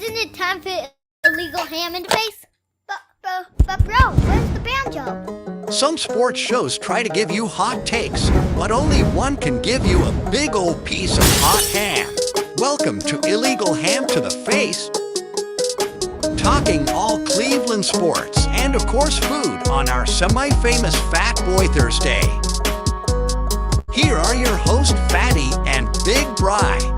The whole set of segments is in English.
Isn't it time for illegal ham in the face? But bro, where's the banjo? Some sports shows try to give you hot takes, but only one can give you a big old piece of hot ham. Welcome to Illegal Ham to the Face, talking all Cleveland sports and of course food on our semi-famous Fat Boy Thursday. Here are your hosts, Fatty and Big Bry.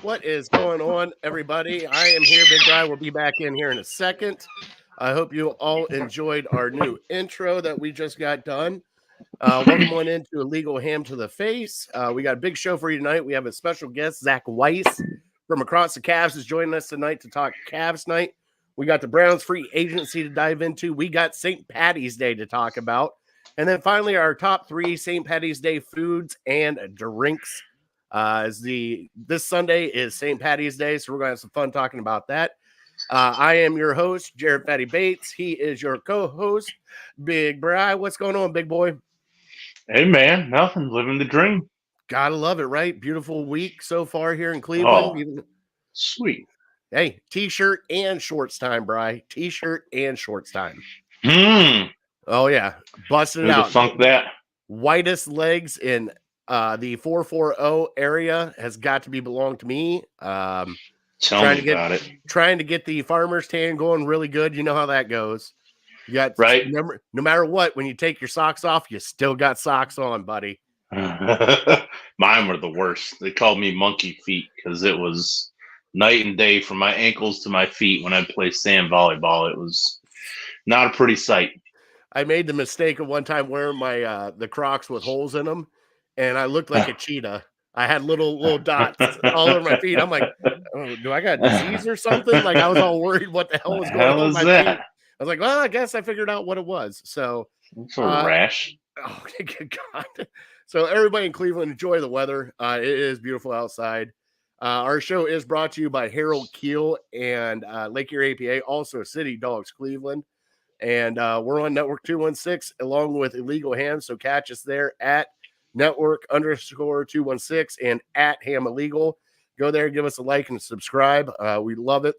What is going on, everybody? I am here, Big Bry. We'll be back in here in a second. I hope you all enjoyed our new intro that we just got done. Welcome on into Illegal Ham to the Face. We got a big show for you tonight. We have a special guest, Zach Weiss from across the Cavs is joining us tonight to talk Cavs night. We got the Browns free agency to dive into. We got St. Patty's Day to talk about. And then finally, our top 3 St. Patty's Day foods and drinks. This Sunday is St. Patty's Day, so we're going to have some fun talking about that. I am your host, Jared Fatty Bates. He is your co-host, Big Bry. What's going on, big boy? Hey, man, nothing. Living the dream. Gotta love it, right? Beautiful week so far here in Cleveland. Oh, sweet. Hey, t-shirt and shorts time, Bry. T-shirt and shorts time. Oh, yeah. Busted it out. Funk that. Whitest legs in the 440 area has got to belong to me. Tell me about it. Trying to get the farmer's tan going really good. You know how that goes. You got right. No matter what, when you take your socks off, you still got socks on, buddy. Mine were the worst. They called me monkey feet because it was night and day from my ankles to my feet when I played sand volleyball. It was not a pretty sight. I made the mistake of one time wearing my the Crocs with holes in them, and I looked like a cheetah. I had little dots all over my feet. I'm like, oh, do I got disease or something? Like I was all worried what the hell was going on with my feet. I was like, well, I guess I figured out what it was. So it's a rash. Oh, God. So everybody in Cleveland, enjoy the weather. It is beautiful outside. Our show is brought to you by Kheel and Lake Erie APA, also City Dogs Cleveland. And we're on Network 216 along with Illegal Ham. So catch us there at Network_216 and at Ham Illegal. Go there, give us a like and subscribe. We love it.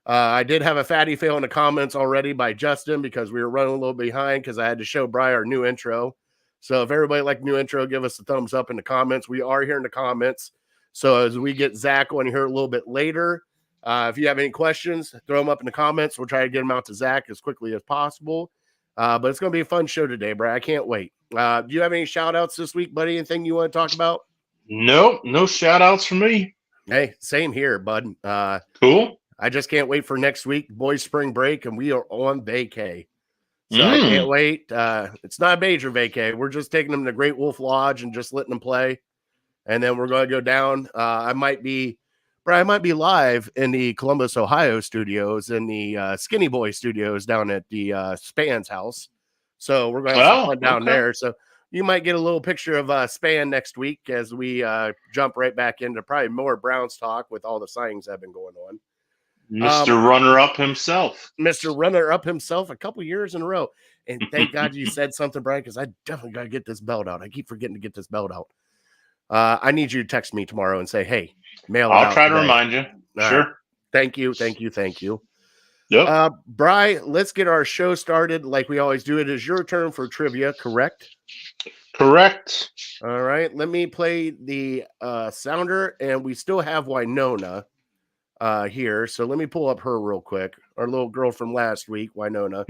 I did have a fatty fail in the comments already by Justin because we were running a little behind because I had to show Bri our new intro. So if everybody liked the new intro, give us a thumbs up in the comments. We are here in the comments. So as we get Zach on here a little bit later, if you have any questions, throw them up in the comments. We'll try to get them out to Zach as quickly as possible. But it's going to be a fun show today, Brad. I can't wait. Do you have any shout-outs this week, buddy? Anything you want to talk about? Nope, no shout-outs for me. Hey, same here, bud. Cool. I just can't wait for next week, boys' spring break, and we are on vacay. So I can't wait. It's not a major vacay. We're just taking them to Great Wolf Lodge and just letting them play. And then we're going to go down. I might be live in the Columbus, Ohio studios and the Skinny Boy studios down at the Span's house. So we're going to have some fun down there. So you might get a little picture of Span next week as we jump right back into probably more Browns talk with all the signings that have been going on. Mr. Runner-Up himself. Mr. Runner-Up himself a couple years in a row. And thank God you said something, Brian, because I definitely got to get this belt out. I keep forgetting to get this belt out. I need you to text me tomorrow and say, hey, mail it out. I'll try to remind you. Sure. Thank you. Yep. Bri, let's get our show started like we always do. It is your turn for trivia, correct? Correct. All right. Let me play the sounder, and we still have Winona here. So let me pull up her real quick. Our little girl from last week, Winona.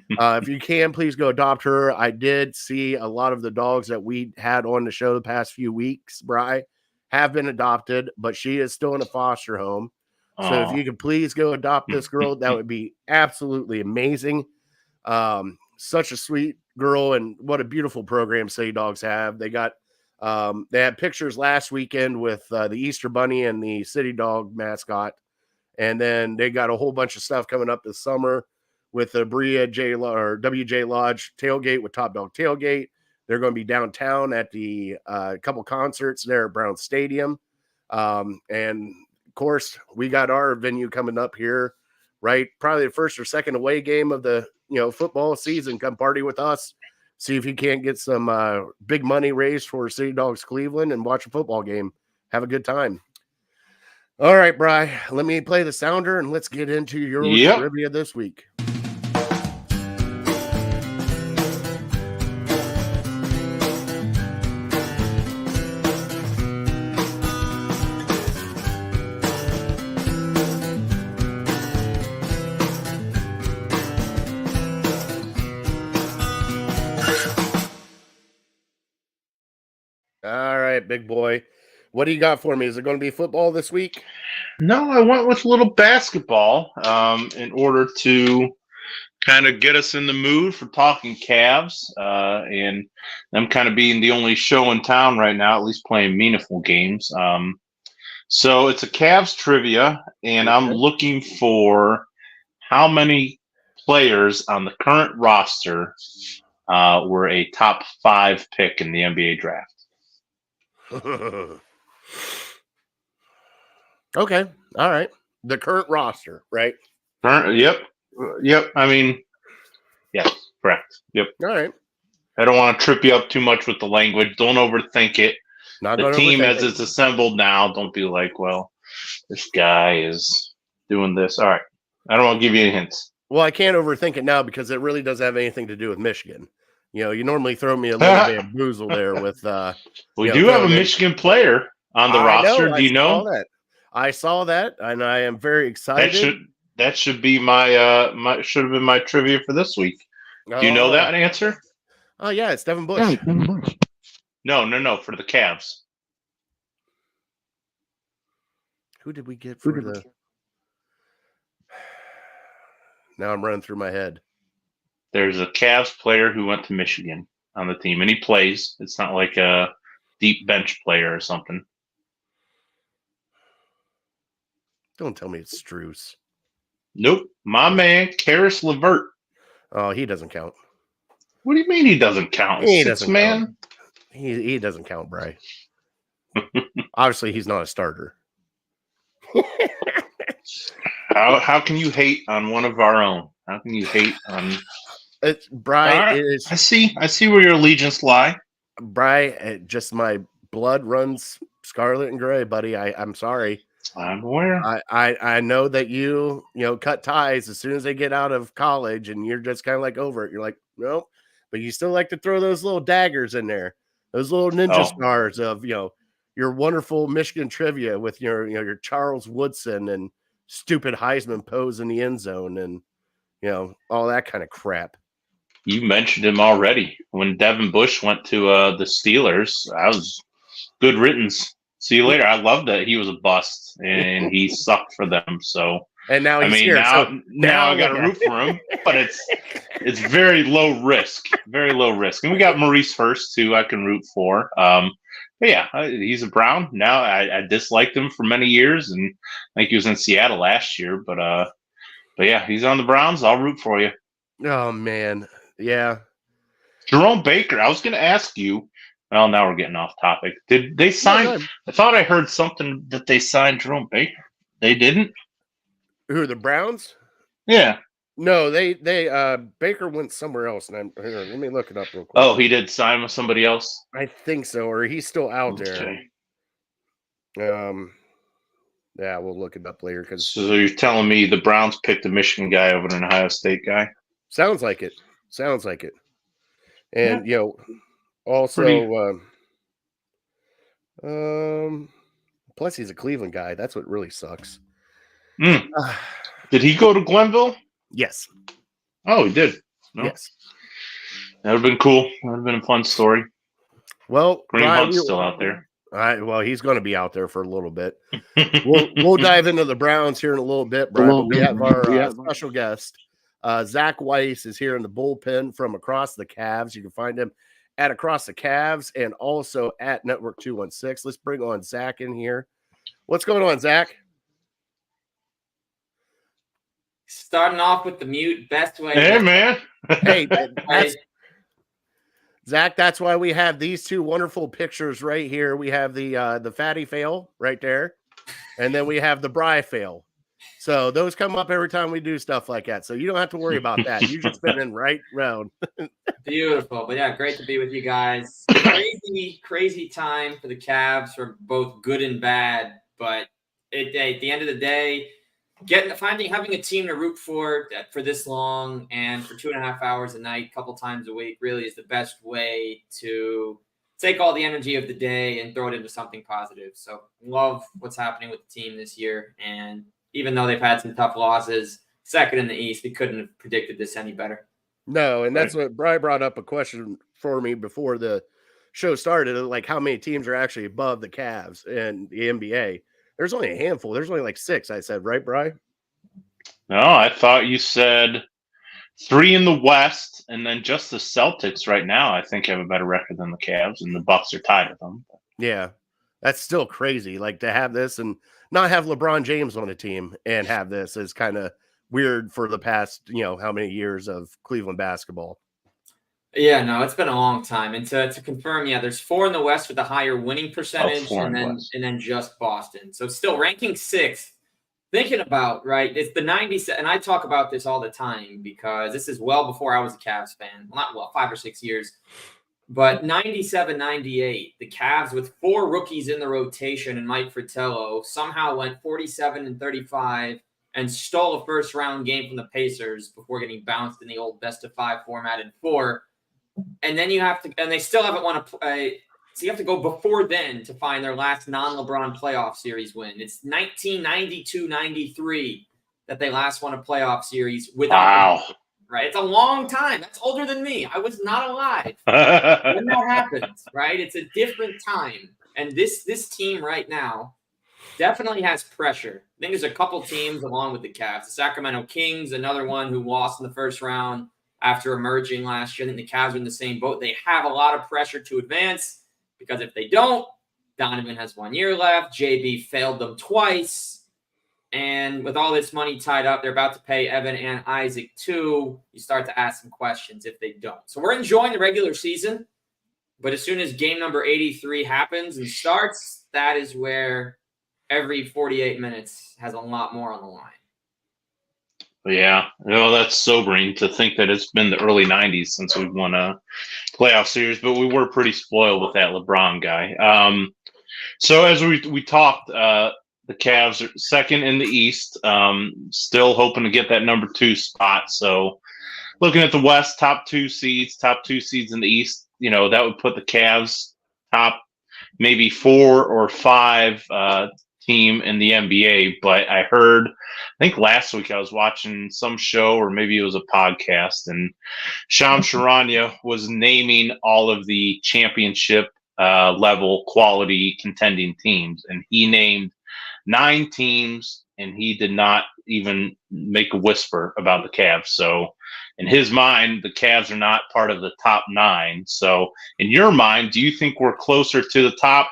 If you can, please go adopt her. I did see a lot of the dogs that we had on the show the past few weeks, Bri, have been adopted, but she is still in a foster home. So if you could please go adopt this girl, that would be absolutely amazing. Such a sweet girl, and what a beautiful program City Dogs have. They got they had pictures last weekend with the Easter Bunny and the City Dog mascot, and then they got a whole bunch of stuff coming up this summer with the WJ Lodge tailgate with Top Dog Tailgate. They're going to be downtown at the couple concerts there at Brown Stadium, and of course, we got our venue coming up here, right? Probably the first or second away game of the football season. Come party with us. See if you can't get some big money raised for City Dogs Cleveland and watch a football game. have a good time. All right, Bri, let me play the sounder and let's get into your trivia this week. All right, big boy. What do you got for me? Is it going to be football this week? No, I went with a little basketball in order to kind of get us in the mood for talking Cavs. And them kind of being the only show in town right now, at least playing meaningful games. So it's a Cavs trivia, and I'm looking for how many players on the current roster were a top 5 pick in the NBA draft. Okay. All right. The current roster, right? Yep. I mean, yes, correct. Yep. All right. I don't want to trip you up too much with the language. Don't overthink it. The team as it's assembled now, don't be like, well, this guy is doing this. All right. I don't want to give you any hints. Well, I can't overthink it now because it really doesn't have anything to do with Michigan. You know, you normally throw me a little bit of boozle there with we do have a Michigan player on the roster. Do you know that? I saw that, and I am very excited. That should be my should have been my trivia for this week. Do you know that answer? Oh yeah, it's Devin Bush. No, for the Cavs. Who did we get for the? Now I'm running through my head. There's a Cavs player who went to Michigan on the team, and he plays. It's not like a deep bench player or something. Don't tell me it's Strus. Nope. My man, Karis LeVert. Oh, he doesn't count. What do you mean he doesn't count? He doesn't count. He doesn't count, Bri. Obviously, he's not a starter. How can you hate on one of our own? How can you hate on? It's Bri. Is I see where your allegiance lie. Bri, just my blood runs scarlet and gray, buddy. I'm sorry. I'm aware. I know that you cut ties as soon as they get out of college, and you're just kind of like over it. You're like, nope, but you still like to throw those little daggers in there, those little ninja stars of your wonderful Michigan trivia with your Charles Woodson and stupid Heisman pose in the end zone and all that kind of crap. You mentioned him already. When Devin Bush went to the Steelers, I was good riddance. See you later. I love that he was a bust and he sucked for them. So and now he's here. Now I got to root for him, but it's very low risk, And we got Maurice Hurst too. I can root for. But yeah, he's a Brown. Now I disliked him for many years, and I think he was in Seattle last year. But yeah, he's on the Browns. I'll root for you. Oh man, yeah. Jerome Baker. I was going to ask you. Well, now we're getting off topic. Did they sign? I thought I heard something that they signed Jerome Baker. They didn't. Who are the Browns? Yeah. No, they Baker went somewhere else, and let me look it up real quick. Oh, he did sign with somebody else. I think so, or he's still out there. Yeah, we'll look it up later. So you're telling me the Browns picked a Michigan guy over an Ohio State guy? Sounds like it. And also, plus he's a Cleveland guy. That's what really sucks. Did he go to Glenville? Yes. Oh, he did. No? Yes. That would have been cool. That would have been a fun story. Well, Green Hunt's still out there. Well, he's going to be out there for a little bit. We'll dive into the Browns here in a little bit, Brian. We have our special guest. Zach Weiss is here in the bullpen from Across the Cavs. You can find him at Across the Cavs and also at Network 216. Let's bring on Zach in here. What's going on, Zach? Starting off with the mute, best way. Hey, man. Hey, Zach, that's why we have these two wonderful pictures right here. We have the fatty fail right there, and then we have the Bri fail. So those come up every time we do stuff like that. So you don't have to worry about that. You're just spinning right round. Beautiful. But yeah, great to be with you guys. Crazy, crazy time for the Cavs for both good and bad. But at the end of the day, having a team to root for this long and for 2.5 hours a night, a couple times a week, really is the best way to take all the energy of the day and throw it into something positive. So love what's happening with the team this year. And even though they've had some tough losses, second in the East, we couldn't have predicted this any better. No, and that's what Bri brought up a question for me before the show started, like how many teams are actually above the Cavs in the NBA. There's only a handful. There's only like 6, I said, right, Bri? No, I thought you said 3 in the West, and then just the Celtics right now, I think, have a better record than the Cavs, and the Bucks are tied with them. Yeah, that's still crazy. Like to have this and not have LeBron James on a team and have this is kind of weird for the past, how many years of Cleveland basketball. Yeah, no, it's been a long time. And to confirm, yeah, there's 4 in the West with a higher winning percentage, and then just Boston. So still ranking 6th. Thinking about, right, it's the 90s, and I talk about this all the time because this is well before I was a Cavs fan. Well, not 5 or 6 years. But 97, 98, the Cavs with 4 rookies in the rotation and Mike Fratello somehow went 47-35 and stole a first-round game from the Pacers before getting bounced in the old best-of-5 format in 4. And then they still haven't won so you have to go before then to find their last non-LeBron playoff series win. It's 1992-93 that they last won a playoff series without LeBron, right? It's a long time. That's older than me. I was not alive when that happened, right? It's a different time. And this team right now definitely has pressure. I think there's a couple teams along with the Cavs. The Sacramento Kings, another one who lost in the first round after emerging last year. I think the Cavs are in the same boat. They have a lot of pressure to advance because if they don't, Donovan has 1 year left. JB failed them twice. And with all this money tied up, they're about to pay Evan and Isaac too. You start to ask some questions if they don't. So we're enjoying the regular season. But as soon as game number 83 happens and starts, that is where every 48 minutes has a lot more on the line. Yeah, that's sobering to think that it's been the early 90s since we've won a playoff series, but we were pretty spoiled with that LeBron guy. So as we talked, the Cavs are second in the East, still hoping to get that number 2 spot. So looking at the West, top two seeds in the East, that would put the Cavs top maybe 4 or 5 team in the NBA. But I think last week I was watching some show, or maybe it was a podcast, and Shams Charania was naming all of the championship level quality contending teams, and he named 9 teams, and he did not even make a whisper about the Cavs. So in his mind, the Cavs are not part of the top 9. So in your mind, do you think we're closer to the top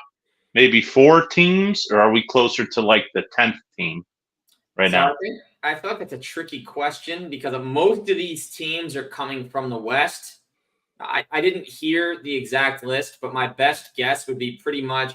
maybe 4 teams, or are we closer to like the 10th team right now? I feel like it's a tricky question because most of these teams are coming from the West. I didn't hear the exact list, but my best guess would be pretty much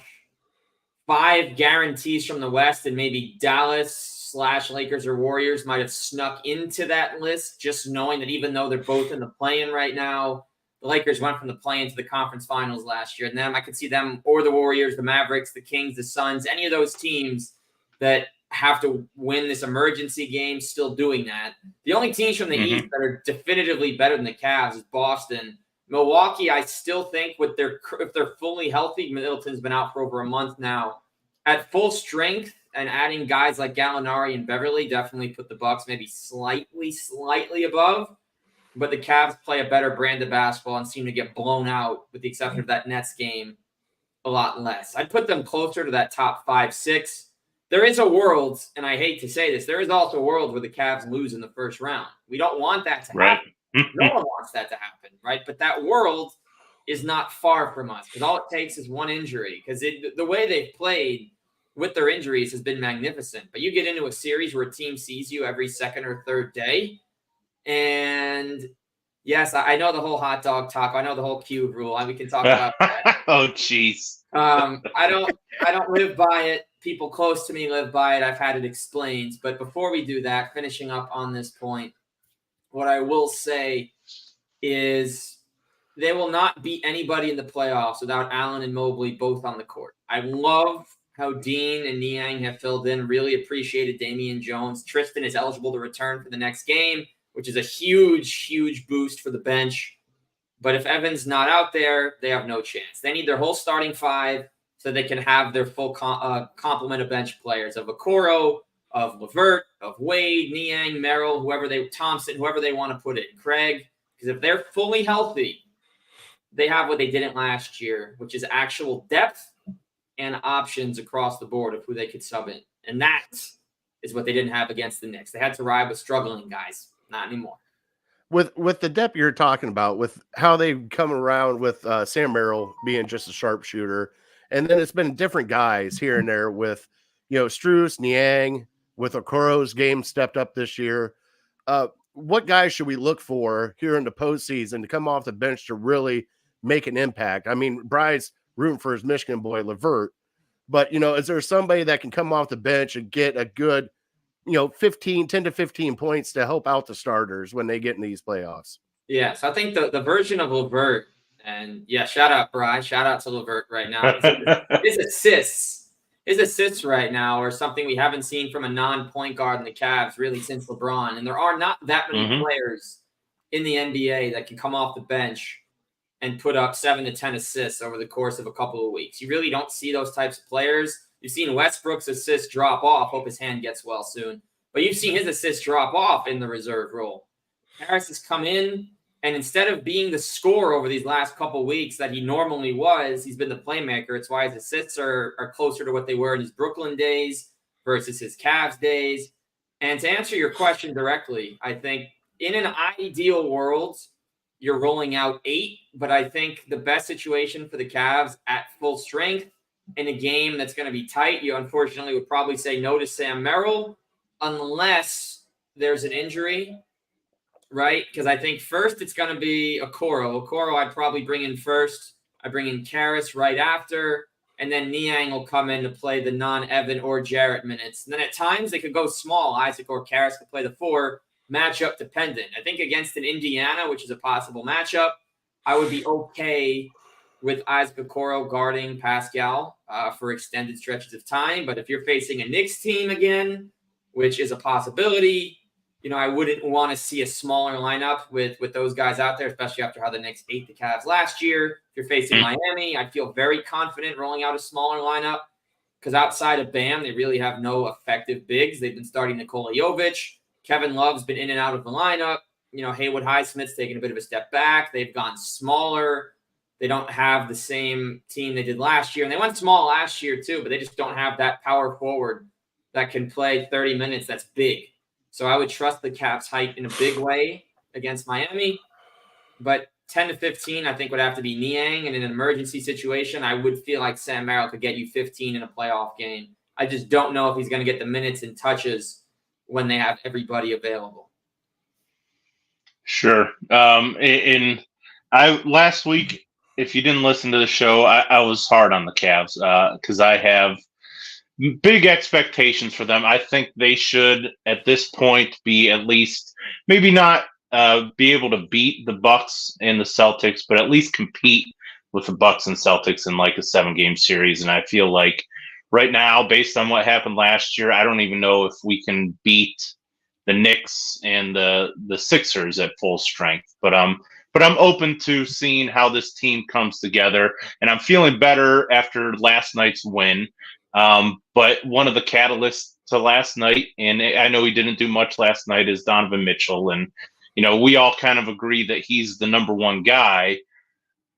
5 guarantees from the West, and maybe Dallas/Lakers or Warriors might have snuck into that list, just knowing that even though they're both in the play-in right now, the Lakers went from the play-in to the conference finals last year. And then I could see them, or the Warriors, the Mavericks, the Kings, the Suns, any of those teams that have to win this emergency game still doing that. The only teams from the East that are definitively better than the Cavs is Boston. Milwaukee, I still think if they're fully healthy, Middleton's been out for over a month now, at full strength and adding guys like Gallinari and Beverly definitely put the Bucks maybe slightly above. But the Cavs play a better brand of basketball and seem to get blown out, with the exception of that Nets game, a lot less. I'd put them closer to that top 5, 6. There is a world, and I hate to say this, there is also a world where the Cavs lose in the first round. We don't want that to happen. No one wants that to happen, right? But that world is not far from us, because all it takes is one injury. Because the way they've played with their injuries has been magnificent. But you get into a series where a team sees you every second or third day, and yes, I know the whole hot dog talk. I know the whole cube rule. We can talk about that. Oh, jeez. I don't live by it, people close to me live by it. I've had it explained. But before we do that, finishing up on this point, what I will say is they will not beat anybody in the playoffs without Allen and Mobley both on the court. I love how Dean and Niang have filled in. Really appreciated Damian Jones. Tristan is eligible to return for the next game, which is a huge, huge boost for the bench. But if Evan's not out there, they have no chance. They need their whole starting five so they can have their full complement of bench players of Okoro, of LeVert, of Wade, Niang, Merrill, Thompson, whoever they want to put it, Craig. Because if they're fully healthy, they have what they didn't last year, which is actual depth and options across the board of who they could sub in. And that is what they didn't have against the Knicks. They had to ride with struggling guys. Not anymore. With the depth you're talking about, with how they've come around with Sam Merrill being just a sharpshooter, and then it's been different guys here and there with, Strus, Niang, with Okoro's game stepped up this year. What guys should we look for here in the postseason to come off the bench to really make an impact? I mean, Bry's rooting for his Michigan boy, LeVert, but, is there somebody that can come off the bench and get a good, 10 to 15 points to help out the starters when they get in these playoffs? Yeah, so I think the version of LeVert, and yeah, shout out Bry, shout out to LeVert right now. His assists right now are something we haven't seen from a non-point guard in the Cavs really since LeBron. And there are not that many players in the NBA that can come off the bench and put up 7 to 10 assists over the course of a couple of weeks. You really don't see those types of players. You've seen Westbrook's assists drop off. Hope his hand gets well soon. But you've seen his assists drop off in the reserve role. Harris has come in, and instead of being the scorer over these last couple of weeks that he normally was, he's been the playmaker. It's why his assists are closer to what they were in his Brooklyn days versus his Cavs days. And to answer your question directly, I think in an ideal world, you're rolling out 8, but I think the best situation for the Cavs at full strength in a game that's going to be tight, you unfortunately would probably say no to Sam Merrill unless there's an injury, right? Because I think first it's going to be Okoro. Okoro I'd probably bring in first. I bring in Karras right after, and then Niang will come in to play the non-Evan or Jarrett minutes. And then at times they could go small. Isaac or Karras could play the 4, matchup dependent. I think against an Indiana, which is a possible matchup, I would be okay with Isaac Okoro guarding Pascal for extended stretches of time. But if you're facing a Knicks team again, which is a possibility, I wouldn't want to see a smaller lineup with those guys out there, especially after how the Knicks ate the Cavs last year. If you're facing Miami, I feel very confident rolling out a smaller lineup because outside of Bam, they really have no effective bigs. They've been starting Nikola Jovic. Kevin Love's been in and out of the lineup. Haywood Highsmith's taken a bit of a step back. They've gone smaller. They don't have the same team they did last year. And they went small last year too, but they just don't have that power forward that can play 30 minutes. That's big. So I would trust the Cavs height in a big way against Miami. But 10 to 15, I think, would have to be Niang. And in an emergency situation, I would feel like Sam Merrill could get you 15 in a playoff game. I just don't know if he's going to get the minutes and touches when they have everybody available. Sure. Last week, if you didn't listen to the show, I was hard on the Cavs because I have big expectations for them. I think they should, at this point, be at least maybe not be able to beat the Bucks and the Celtics, but at least compete with the Bucks and Celtics in like a 7-game series. And I feel like right now, based on what happened last year, I don't even know if we can beat the Knicks and the Sixers at full strength. But I'm open to seeing how this team comes together, and I'm feeling better after last night's win. But one of the catalysts to last night, and I know he didn't do much last night, is Donovan Mitchell. And, we all kind of agree that he's the number one guy.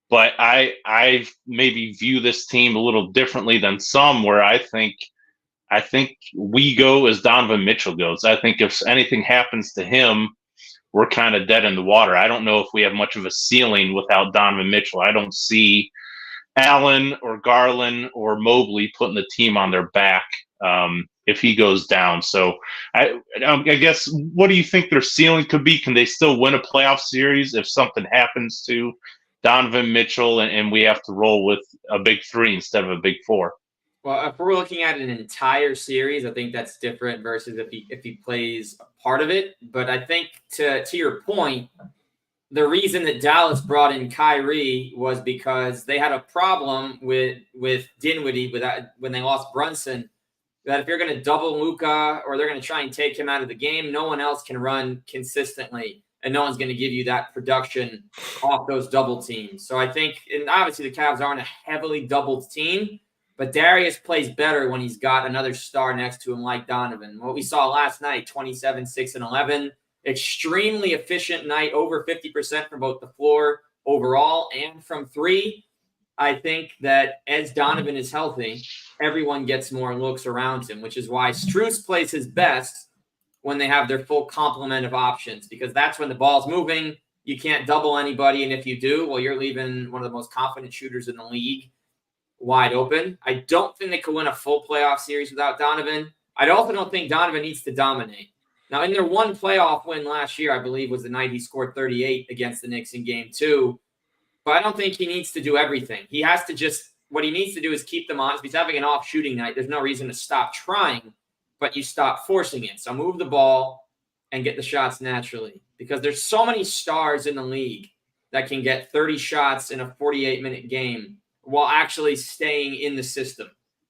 But I maybe view this team a little differently than some, where I think we go as Donovan Mitchell goes. I think if anything happens to him, we're kind of dead in the water. I don't know if we have much of a ceiling without Donovan Mitchell. I don't see Allen or Garland or Mobley putting the team on their back if he goes down. So I guess, what do you think their ceiling could be? Can they still win a playoff series if something happens to Donovan Mitchell and we have to roll with a big 3 instead of a big 4? Well, if we're looking at an entire series, I think that's different versus if he plays a part of it. But I think to your point, the reason that Dallas brought in Kyrie was because they had a problem with Dinwiddie when they lost Brunson. That if you're going to double Luka or they're going to try and take him out of the game, no one else can run consistently, and no one's going to give you that production off those double teams. So I think, and obviously the Cavs aren't a heavily doubled team, but Darius plays better when he's got another star next to him like Donovan. What we saw last night, 27, 6, and 11, extremely efficient night, over 50% from both the floor overall and from three. I think that as Donovan is healthy, everyone gets more looks around him, which is why Strus plays his best when they have their full complement of options, because that's when the ball's moving. You can't double anybody, and if you do, well, you're leaving one of the most confident shooters in the league wide open. I don't think they could win a full playoff series without Donovan. I also don't think Donovan needs to dominate. Now, in their one playoff win last year, I believe was the night he scored 38 against the Knicks in Game 2. But I don't think he needs to do everything. He has to what he needs to do is keep them honest. If he's having an off shooting night, there's no reason to stop trying, but you stop forcing it. So move the ball and get the shots naturally, because there's so many stars in the league that can get 30 shots in a 48-minute game while actually staying in the system.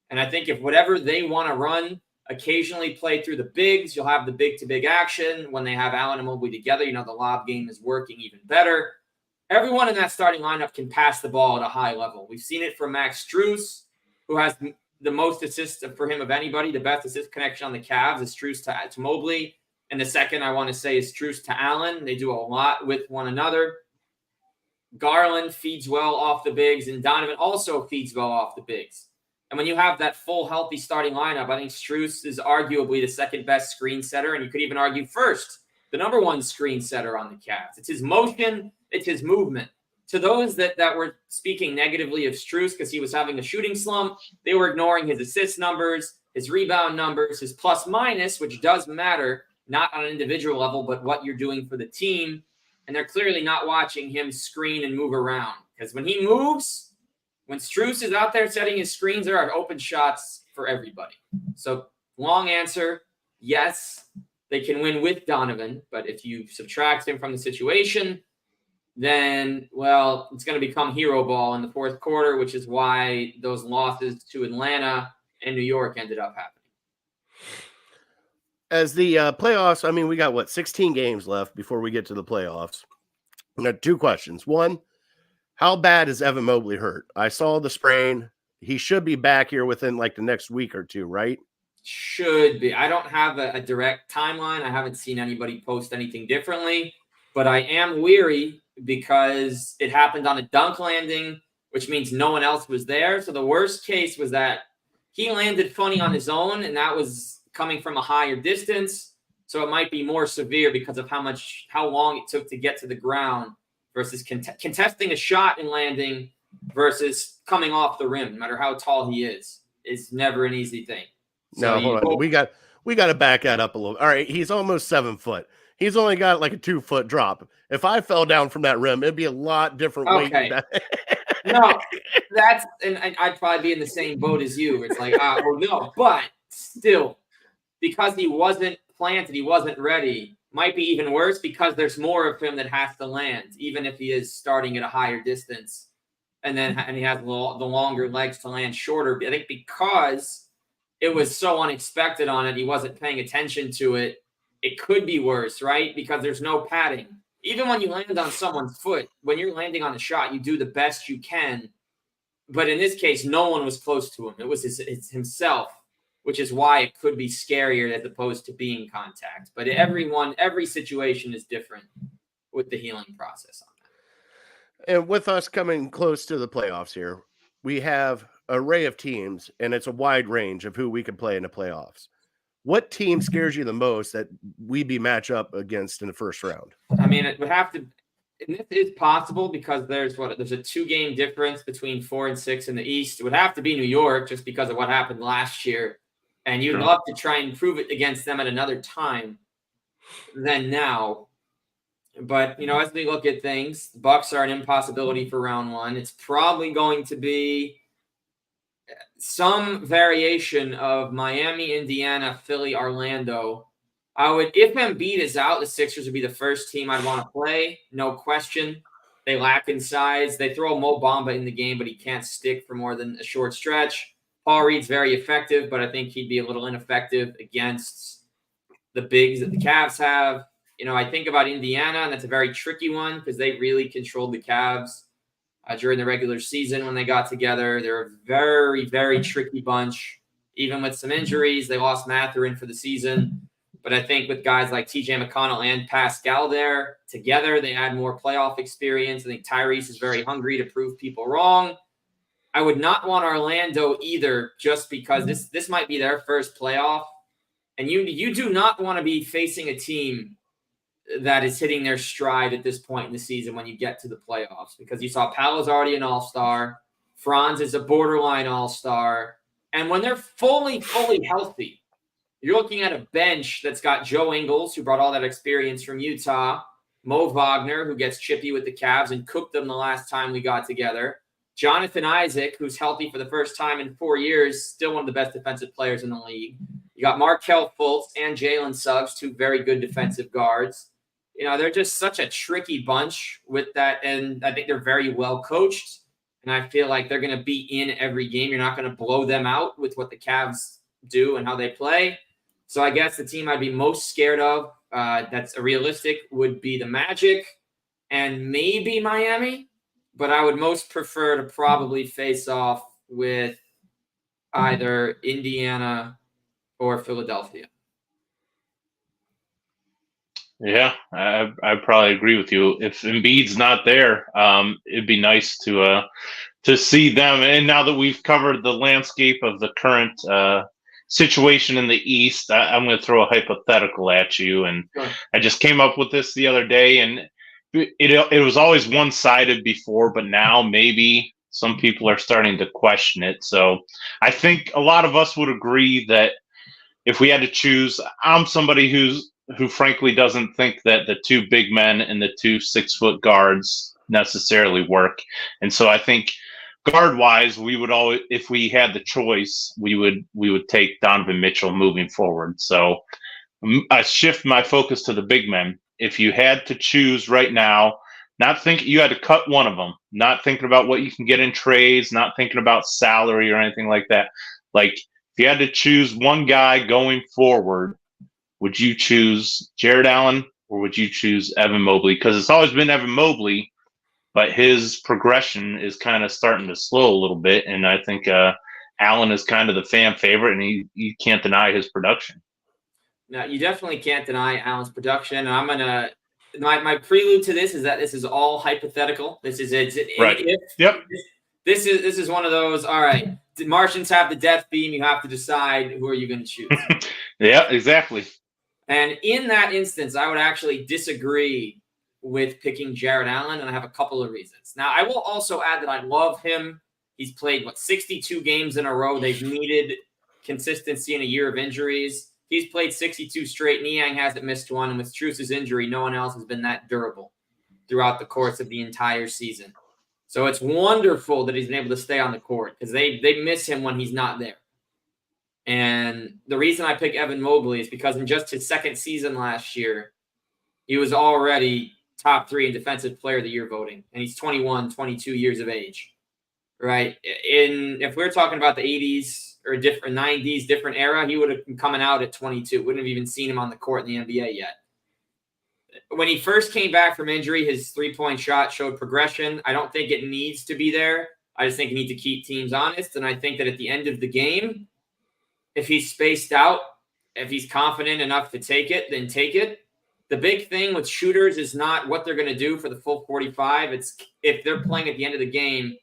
And I think if whatever they want to run, occasionally play through the bigs, you'll have the big-to-big action. When they have Allen and Mobley together, the lob game is working even better. Everyone in that starting lineup can pass the ball at a high level. We've seen it from Max Strus, who has the most assists for him of anybody. The best assist connection on the Cavs is Strus to Mobley. And the second I want to say is Strus to Allen. They do a lot with one another. Garland feeds well off the bigs, and Donovan also feeds well off the bigs. And when you have that full, healthy starting lineup, I think Strus is arguably the second best screen setter, and you could even argue first, the number one screen setter on the Cavs. It's his motion, it's his movement. To those that were speaking negatively of Strus because he was having a shooting slump, they were ignoring his assist numbers, his rebound numbers, his plus minus, which does matter, not on an individual level, but what you're doing for the team. And they're clearly not watching him screen and move around, because when he moves, when Strus is out there setting his screens, there are open shots for everybody. So long answer, yes, they can win with Donovan, but if you subtract him from the situation, then, well, it's going to become hero ball in the fourth quarter, which is why those losses to Atlanta and New York ended up happening. As the playoffs, I mean, we got 16 games left before we get to the playoffs. I got two questions. One, how bad is Evan Mobley hurt? I saw the sprain. He should be back here within the next week or two, right? Should be. I don't have a direct timeline. I haven't seen anybody post anything differently, but I am weary because it happened on a dunk landing, which means no one else was there. So the worst case was that he landed funny on his own, and that was coming from a higher distance. So it might be more severe because of how long it took to get to the ground versus contesting a shot and landing versus coming off the rim, no matter how tall he is. It's never an easy thing. So no, hold on. We got to back that up a little. All right, he's almost 7 foot. He's only got a 2 foot drop. If I fell down from that rim, it'd be a lot different weight. Okay. No, and I'd probably be in the same boat as you. It's no, but still, because he wasn't planted, he wasn't ready, might be even worse because there's more of him that has to land, even if he is starting at a higher distance, and he has the longer legs to land shorter. I think because it was so unexpected on it, he wasn't paying attention to it. It could be worse, right? Because there's no padding. Even when you land on someone's foot, when you're landing on a shot, you do the best you can. But in this case, no one was close to him. It was himself, which is why it could be scarier as opposed to being contact. But every situation is different with the healing process on that. And with us coming close to the playoffs here, we have an array of teams, and it's a wide range of who we can play in the playoffs. What team scares you the most that we match up against in the first round? I mean, it would have to, and this is possible because there's a 2-game difference between 4 and 6 in the East. It would have to be New York just because of what happened last year. And you'd love to try and prove it against them at another time than now. But, as we look at things, Bucks are an impossibility for round one. It's probably going to be some variation of Miami, Indiana, Philly, Orlando. If Embiid is out, the Sixers would be the first team I'd want to play, no question. They lack in size. They throw Mo Bamba in the game, but he can't stick for more than a short stretch. Paul Reed's very effective, but I think he'd be a little ineffective against the bigs that the Cavs have. I think about Indiana, and that's a very tricky one because they really controlled the Cavs during the regular season when they got together. They're a very, very tricky bunch. Even with some injuries, they lost Mathurin for the season. But I think with guys like TJ McConnell and Pascal there together, they add more playoff experience. I think Tyrese is very hungry to prove people wrong. I would not want Orlando either, just because this might be their first playoff. And you do not want to be facing a team that is hitting their stride at this point in the season when you get to the playoffs, because you saw Paolo's already an all-star. Franz is a borderline all-star. And when they're fully healthy, you're looking at a bench that's got Joe Ingles, who brought all that experience from Utah, Mo Wagner, who gets chippy with the Cavs and cooked them the last time we got together, Jonathan Isaac, who's healthy for the first time in 4 years, still one of the best defensive players in the league. You got Markelle Fultz and Jalen Suggs, two very good defensive guards. They're just such a tricky bunch with that, and I think they're very well coached, and I feel like they're going to be in every game. You're not going to blow them out with what the Cavs do and how they play. So I guess the team I'd be most scared of, that's a realistic, would be the Magic and maybe Miami, but I would most prefer to probably face off with either Indiana or Philadelphia. Yeah, I probably agree with you. If Embiid's not there, it'd be nice to see them. And now that we've covered the landscape of the current situation in the East, I'm going to throw a hypothetical at you. And Sure. I just came up with this the other day, and it was always one-sided before, but now maybe some people are starting to question it. So I think a lot of us would agree that if we had to choose, I'm somebody who frankly doesn't think that the two big men and the two 6-foot guards necessarily work. And so I think guard wise, we would always, if we had the choice, we would take Donovan Mitchell moving forward. So I shift my focus to the big men. If you had to choose right now, not thinking you had to cut one of them, not thinking about what you can get in trades, not thinking about salary or anything like that. Like, if you had to choose one guy going forward, would you choose Jared Allen or would you choose Evan Mobley? Because it's always been Evan Mobley, but his progression is kind of starting to slow a little bit. And I think Allen is kind of the fan favorite, and you can't deny his production. No, you definitely can't deny Allen's production. And I'm gonna my prelude to this is that this is all hypothetical. This is it. Right. Yep. This is one of those. All right, the Martians have the death beam. You have to decide who are you going to choose. Yeah, exactly. And in that instance, I would actually disagree with picking Jared Allen, and I have a couple of reasons. Now, I will also add that I love him. He's played 62 games in a row. They've needed consistency in a year of injuries. He's played 62 straight. Niang hasn't missed one. And with Truce's injury, no one else has been that durable throughout the course of the entire season. So it's wonderful that he's been able to stay on the court because they miss him when he's not there. And the reason I pick Evan Mobley is because in just his second season last year, he was already top 3 in Defensive Player of the Year voting. And he's 21, 22 years of age, right? If we're talking about the 80s, or a different 90s, different era, he would have been coming out at 22. Wouldn't have even seen him on the court in the NBA yet. When he first came back from injury, his three-point shot showed progression. I don't think it needs to be there. I just think you need to keep teams honest. And I think that at the end of the game, if he's spaced out, if he's confident enough to take it, then take it. The big thing with shooters is not what they're going to do for the full 45. It's if they're playing at the end of the game,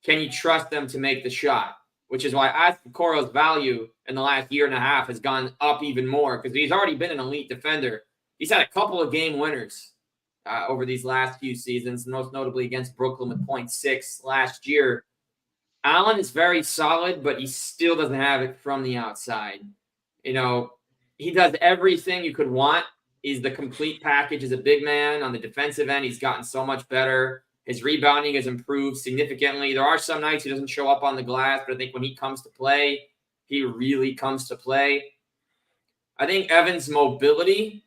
can you trust them to make the shot? Which is why Isaac Okoro's value in the last year and a half has gone up even more because he's already been an elite defender. He's had a couple of game winners over these last few seasons, most notably against Brooklyn with 0.6 last year. Allen is very solid, but he still doesn't have it from the outside. He does everything you could want. He's the complete package as a big man. On the defensive end, he's gotten so much better. His rebounding has improved significantly. There are some nights he doesn't show up on the glass, but I think when he comes to play, he really comes to play. I think Evan's mobility,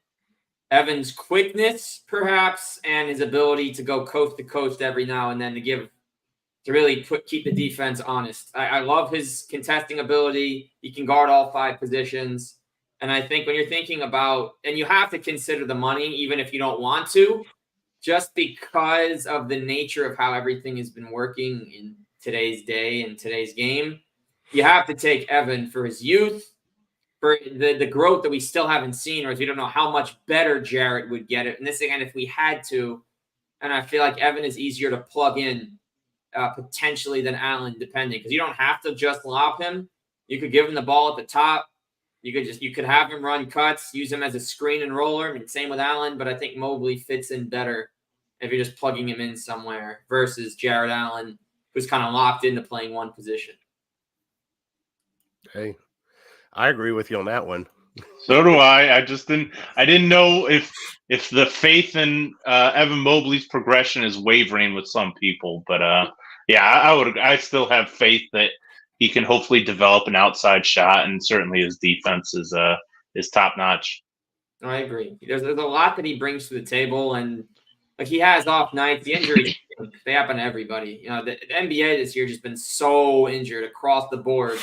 Evan's quickness, perhaps, and his ability to go coast to coast every now and then to really keep the defense honest. I love his contesting ability. He can guard all 5 positions. And I think when you're thinking about, and you have to consider the money, even if you don't want to, just because of the nature of how everything has been working in today's day and today's game, you have to take Evan for his youth, for the growth that we still haven't seen, or we don't know how much better Jarrett would get it. And this again, if we had to, and I feel like Evan is easier to plug in potentially than Allen, depending, because you don't have to just lob him. You could give him the ball at the top. You could have him run cuts, use him as a screen and roller. I mean, same with Allen, but I think Mobley fits in better if you're just plugging him in somewhere versus Jared Allen, who's kind of locked into playing one position. Hey, I agree with you on that one. So do I. I didn't know if the faith in Evan Mobley's progression is wavering with some people, but yeah, I still have faith that he can hopefully develop an outside shot, and certainly his defense is top notch. I agree. There's a lot that he brings to the table, and like he has off nights. The injuries they happen to everybody. You know, the NBA this year has just been so injured across the board.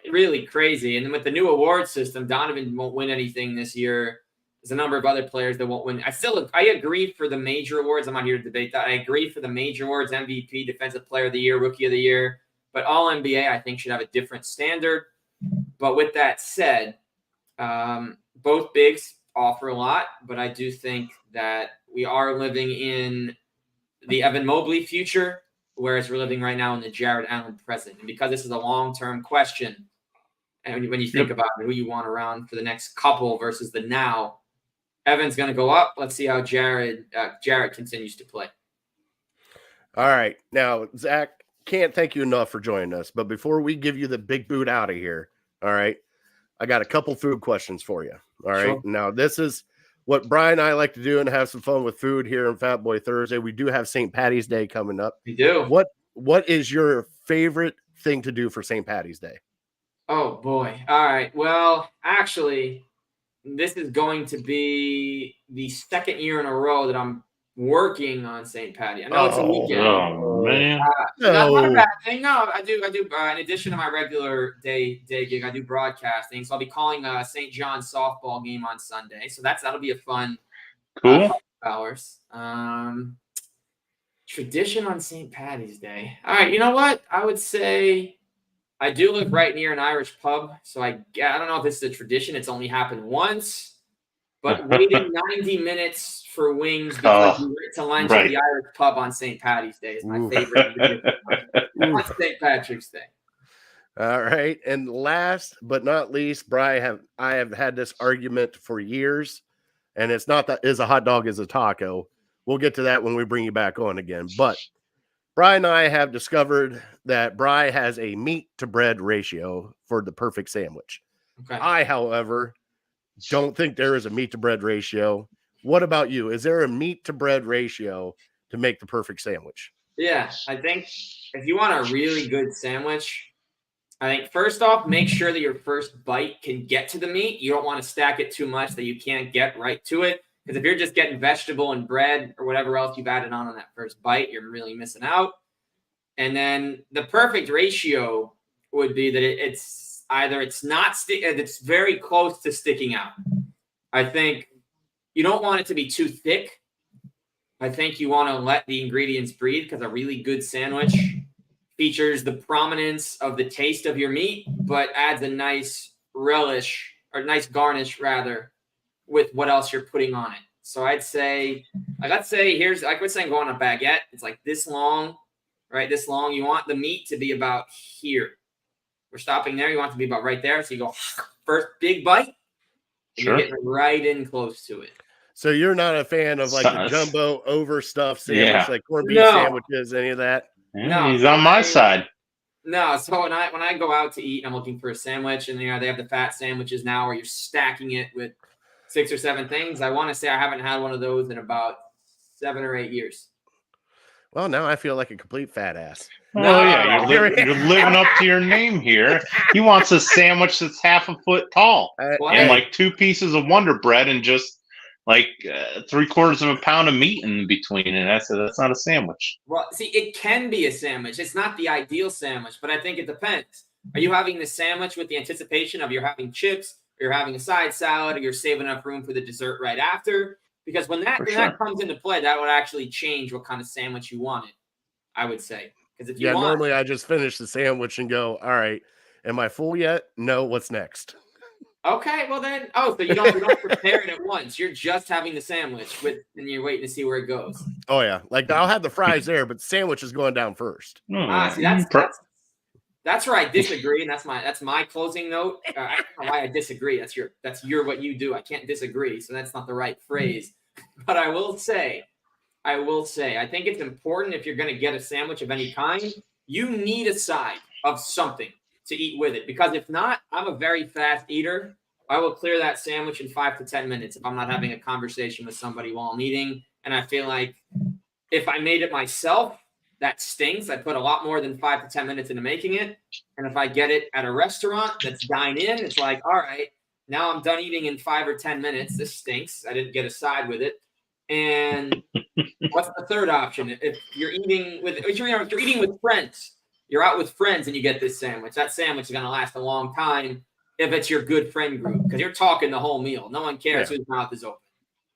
Really crazy. And then with the new award system, Donovan won't win anything this year. There's a number of other players that won't win. I agree for the major awards. I'm not here to debate that. I agree for the major awards: MVP, Defensive Player of the Year, Rookie of the Year. But all NBA, I think, should have a different standard. But with that said, both bigs offer a lot. But I do think that we are living in the Evan Mobley future, whereas we're living right now in the Jared Allen present. And because this is a long-term question, and when you think about who you want around for the next couple versus the now, Evan's going to go up. Let's see how Jared continues to play. All right. Now, Zach, can't thank you enough for joining us. But before we give you the big boot out of here, all right, I got a couple food questions for you. All right. Sure. Now, this is what Brian and I like to do and have some fun with food here on Fat Boy Thursday. We do have St. Patty's Day coming up. We do. What is your favorite thing to do for St. Patty's Day? Oh, boy. All right. Well, actually, this is going to be the second year in a row that I'm working on St. Patty. I know it's a weekend. Oh, man. That's not a bad thing. No, I do. In addition to my regular day gig, I do broadcasting. So I'll be calling a St. John's softball game on Sunday. So that'll be a fun Cool. Hours. Tradition on St. Patty's Day. All right. You know what? I would say I do live right near an Irish pub. So I don't know if this is a tradition. It's only happened once. But waiting 90 minutes for wings because we went to lunch at the Irish pub on St. Patty's Day is my favorite on St. Patrick's Day. All right. And last but not least, Brian, I have had this argument for years, and it's not that is a hot dog is a taco. We'll get to that when we bring you back on again. But Brian and I have discovered that Brian has a meat to bread ratio for the perfect sandwich. Okay. I, however, don't think there is a meat to bread ratio. What about you? Is there a meat to bread ratio to make the perfect sandwich? Yeah, I think if you want a really good sandwich, I think first off, make sure that your first bite can get to the meat. You don't want to stack it too much that you can't get right to it. Because if you're just getting vegetable and bread or whatever else you've added on that first bite, you're really missing out. And then the perfect ratio would be that it's very close to sticking out. I think you don't want it to be too thick. I think you want to let the ingredients breathe because a really good sandwich features the prominence of the taste of your meat, but adds a nice relish or nice garnish rather with what else you're putting on it. So I'd say, let's say here's like we're saying, go on a baguette. It's like this long, right? This long. You want the meat to be about here. We're stopping there. You want it to be about right there. So you go first big bite. And Sure. You're getting right in close to it. So you're not a fan of like the jumbo overstuffed sandwich, like corned beef sandwiches, any of that? Yeah, No. he's on my side. No, so when I go out to eat, I'm looking for a sandwich, and they have the fat sandwiches now where you're stacking it with 6 or 7 things. I want to say I haven't had one of those in about 7 or 8 years. Well, now I feel like a complete fat ass. Oh No. yeah, you're living up to your name here. He wants a sandwich that's half a foot tall Well, and hey, like 2 pieces of Wonder Bread and just like 3/4 of a pound of meat in between, and that's not a sandwich. well, see, it can be a sandwich. It's not the ideal sandwich, but I think it depends. Are you having the sandwich with the anticipation of you're having chips, or you're having a side salad, or you're saving enough room for the dessert right after? Because when For that sure. comes into play, that would actually change what kind of sandwich you wanted, I would say. Because if you Yeah, want, normally I just finish the sandwich and go, all right, am I full yet? No, what's next? okay, well then, oh, so you don't prepare it at once. You're just having the sandwich and you're waiting to see where it goes. Oh yeah, like I'll have the fries there, but the sandwich is going down first. See, that's where I disagree, and that's my closing note. I don't know why I disagree. That's your what you do. I can't disagree, so that's not the right phrase. But I will say, I think it's important if you're going to get a sandwich of any kind, you need a side of something to eat with it. Because if not, I'm a very fast eater. I will clear that sandwich in 5 to 10 minutes if I'm not having a conversation with somebody while I'm eating. And I feel like if I made it myself, that stinks. I put a lot more than 5 to 10 minutes into making it. And if I get it at a restaurant that's dine in, it's like, all right, now I'm done eating in 5 or 10 minutes. This stinks. I didn't get a side with it. And what's the third option? If you're eating with friends, you're out with friends and you get this sandwich. That sandwich is going to last a long time if it's your good friend group because you're talking the whole meal. No one cares whose mouth is open.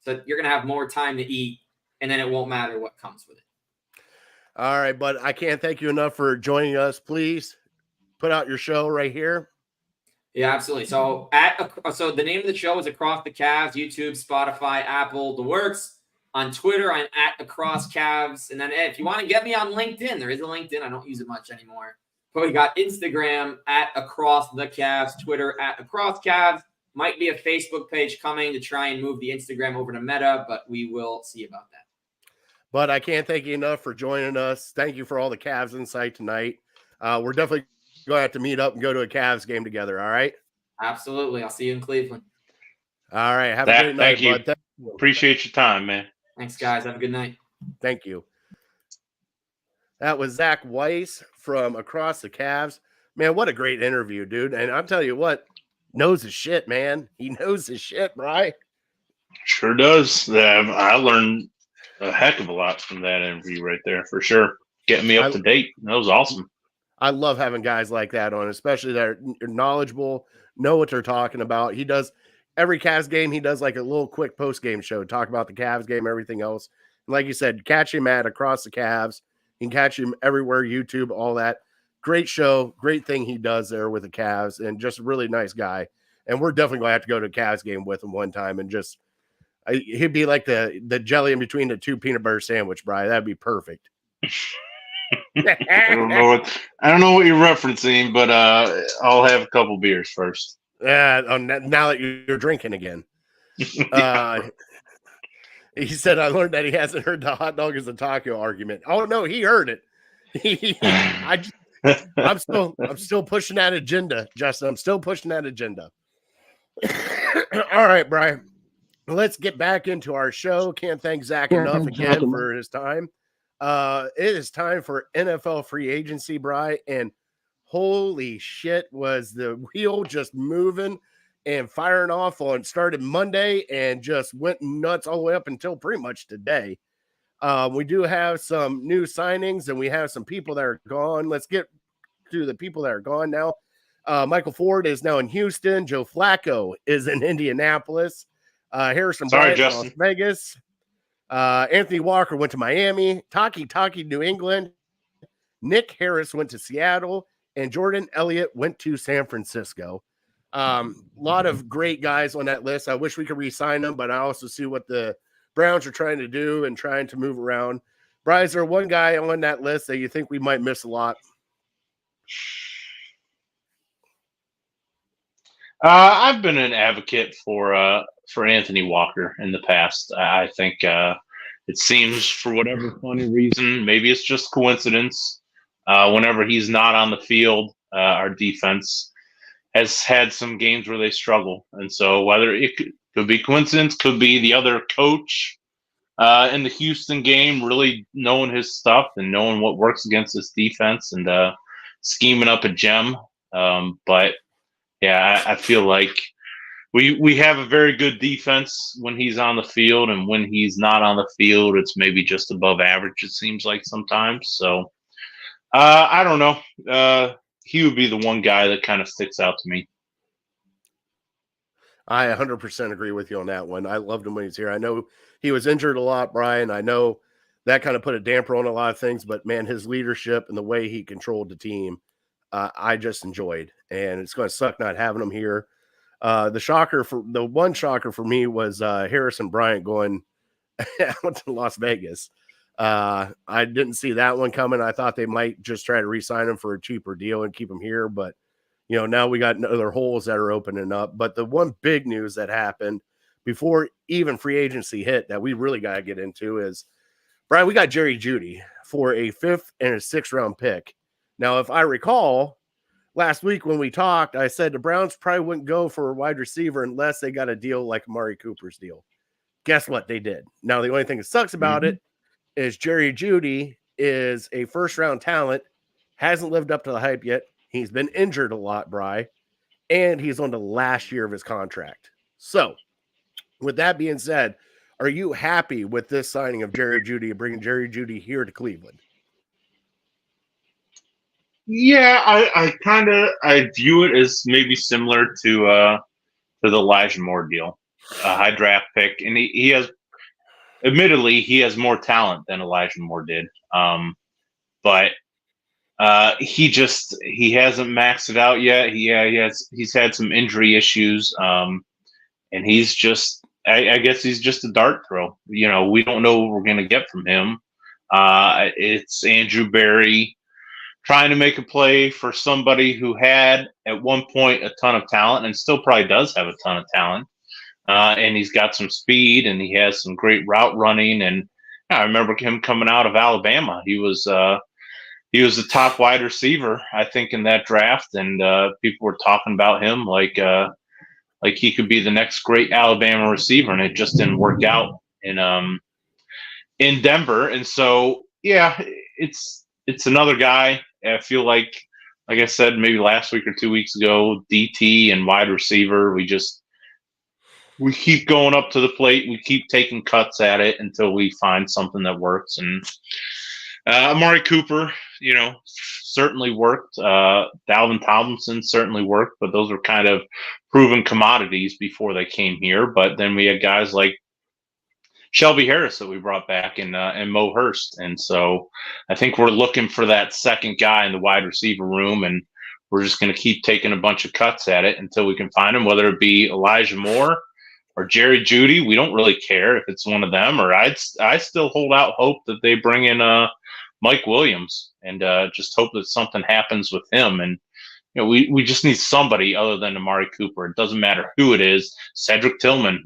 So you're going to have more time to eat, and then it won't matter what comes with it. All right, but I can't thank you enough for joining us. Please put out your show right here. Yeah, absolutely. So the name of the show is Across the Cavs, YouTube, Spotify, Apple, the works. On Twitter, I'm at Across Cavs. And then if you want to get me on LinkedIn, there is a LinkedIn. I don't use it much anymore. But we got Instagram at Across the Cavs, Twitter at Across Cavs. Might be a Facebook page coming to try and move the Instagram over to Meta, but we will see about that. But I can't thank you enough for joining us. Thank you for all the Cavs insight tonight. We're definitely going to have to meet up and go to a Cavs game together. All right. Absolutely. I'll see you in Cleveland. All right. Have a great night, bud. Thank you. Appreciate your time, man. Thanks, guys. Have a good night. Thank you. That was Zach Weiss from Across the Cavs. Man, what a great interview, dude. And I'm telling you what, knows his shit, man. He knows his shit, right? Sure does. I learned a heck of a lot from that interview right there, for sure. Getting me up to date. That was awesome. I love having guys like that on, especially that are knowledgeable, know what they're talking about. He does every Cavs game. He does like a little quick post game show, talk about the Cavs game, everything else. And like you said, catch him at Across the Cavs. You can catch him everywhere, YouTube, all that. Great show, great thing he does there with the Cavs, and just a really nice guy. And we're definitely going to have to go to a Cavs game with him one time and just he'd be like the jelly in between the two peanut butter sandwich, Brian. That'd be perfect. I don't know what you're referencing, but I'll have a couple beers first. Now that you're drinking again. He said, I learned that he hasn't heard the hot dog is a taco argument. Oh no, he heard it. I'm still pushing that agenda, Justin. I'm still pushing that agenda. All right, Brian. Let's get back into our show. Can't thank Zach enough again for his time. It is time for NFL free agency, Brian. And holy shit, was the wheel just moving and firing off on started Monday and just went nuts all the way up until pretty much today. We do have some new signings and we have some people that are gone. Let's get to the people that are gone now. Michael Ford is now in Houston. Joe Flacco is in Indianapolis. Harrison Bryant in Las Vegas. Anthony Walker went to Miami. Taki New England. Nick Harris went to Seattle. And Jordan Elliott went to San Francisco. A lot of great guys on that list. I wish we could re-sign them, but I also see what the Browns are trying to do and trying to move around. Brian, is there one guy on that list that you think we might miss a lot? I've been an advocate for Anthony Walker in the past. I think it seems, for whatever funny reason, maybe it's just coincidence, whenever he's not on the field, our defense has had some games where they struggle. And so whether it could be coincidence, could be the other coach in the Houston game, really knowing his stuff and knowing what works against his defense and scheming up a gem. But yeah, I feel like we have a very good defense when he's on the field, and when he's not on the field, it's maybe just above average. It seems like sometimes. So I don't know. He would be the one guy that kind of sticks out to me. I 100% agree with you on that one. I loved him when he was here. I know he was injured a lot, Brian. I know that kind of put a damper on a lot of things, but man, his leadership and the way he controlled the team, I just enjoyed. And it's going to suck not having him here. The one shocker for me was Harrison Bryant going out to Las Vegas. I didn't see that one coming. I thought they might just try to re-sign him for a cheaper deal and keep him here, but now we got other holes that are opening up. But the one big news that happened before even free agency hit that we really got to get into is, Brian, we got Jerry Jeudy for a 5th and a 6th round pick. Now, if I recall, last week when we talked, I said the Browns probably wouldn't go for a wide receiver unless they got a deal like Amari Cooper's deal. Guess what? They did. Now, the only thing that sucks about it is Jerry Jeudy is a 1st round talent, hasn't lived up to the hype yet. He's been injured a lot, Bri, and he's on the last year of his contract. So, with that being said, are you happy with this signing of Jerry Jeudy and bringing Jerry Jeudy here to Cleveland? Yeah, I view it as maybe similar to the Elijah Moore deal, a high draft pick, and he has, admittedly, he has more talent than Elijah Moore did, but he hasn't maxed it out yet. He's had some injury issues, and he's just, I guess he's just a dart throw. We don't know what we're going to get from him. It's Andrew Berry trying to make a play for somebody who had at one point a ton of talent and still probably does have a ton of talent. And he's got some speed and he has some great route running. And I remember him coming out of Alabama. He was the top wide receiver, I think, in that draft. And people were talking about him like he could be the next great Alabama receiver. And it just didn't work out in Denver. And so, yeah, it's another guy. I feel like I said, maybe last week or 2 weeks ago, DT and wide receiver, we keep going up to the plate. We keep taking cuts at it until we find something that works. And Amari Cooper, certainly worked. Dalvin Tomlinson certainly worked, but those were kind of proven commodities before they came here. But then we had guys like Shelby Harris that we brought back and Mo Hurst. And so I think we're looking for that second guy in the wide receiver room, and we're just going to keep taking a bunch of cuts at it until we can find him, whether it be Elijah Moore or Jerry Jeudy. We don't really care if it's one of them, or I still hold out hope that they bring in Mike Williams and just hope that something happens with him. And we just need somebody other than Amari Cooper. It doesn't matter who it is. Cedric Tillman,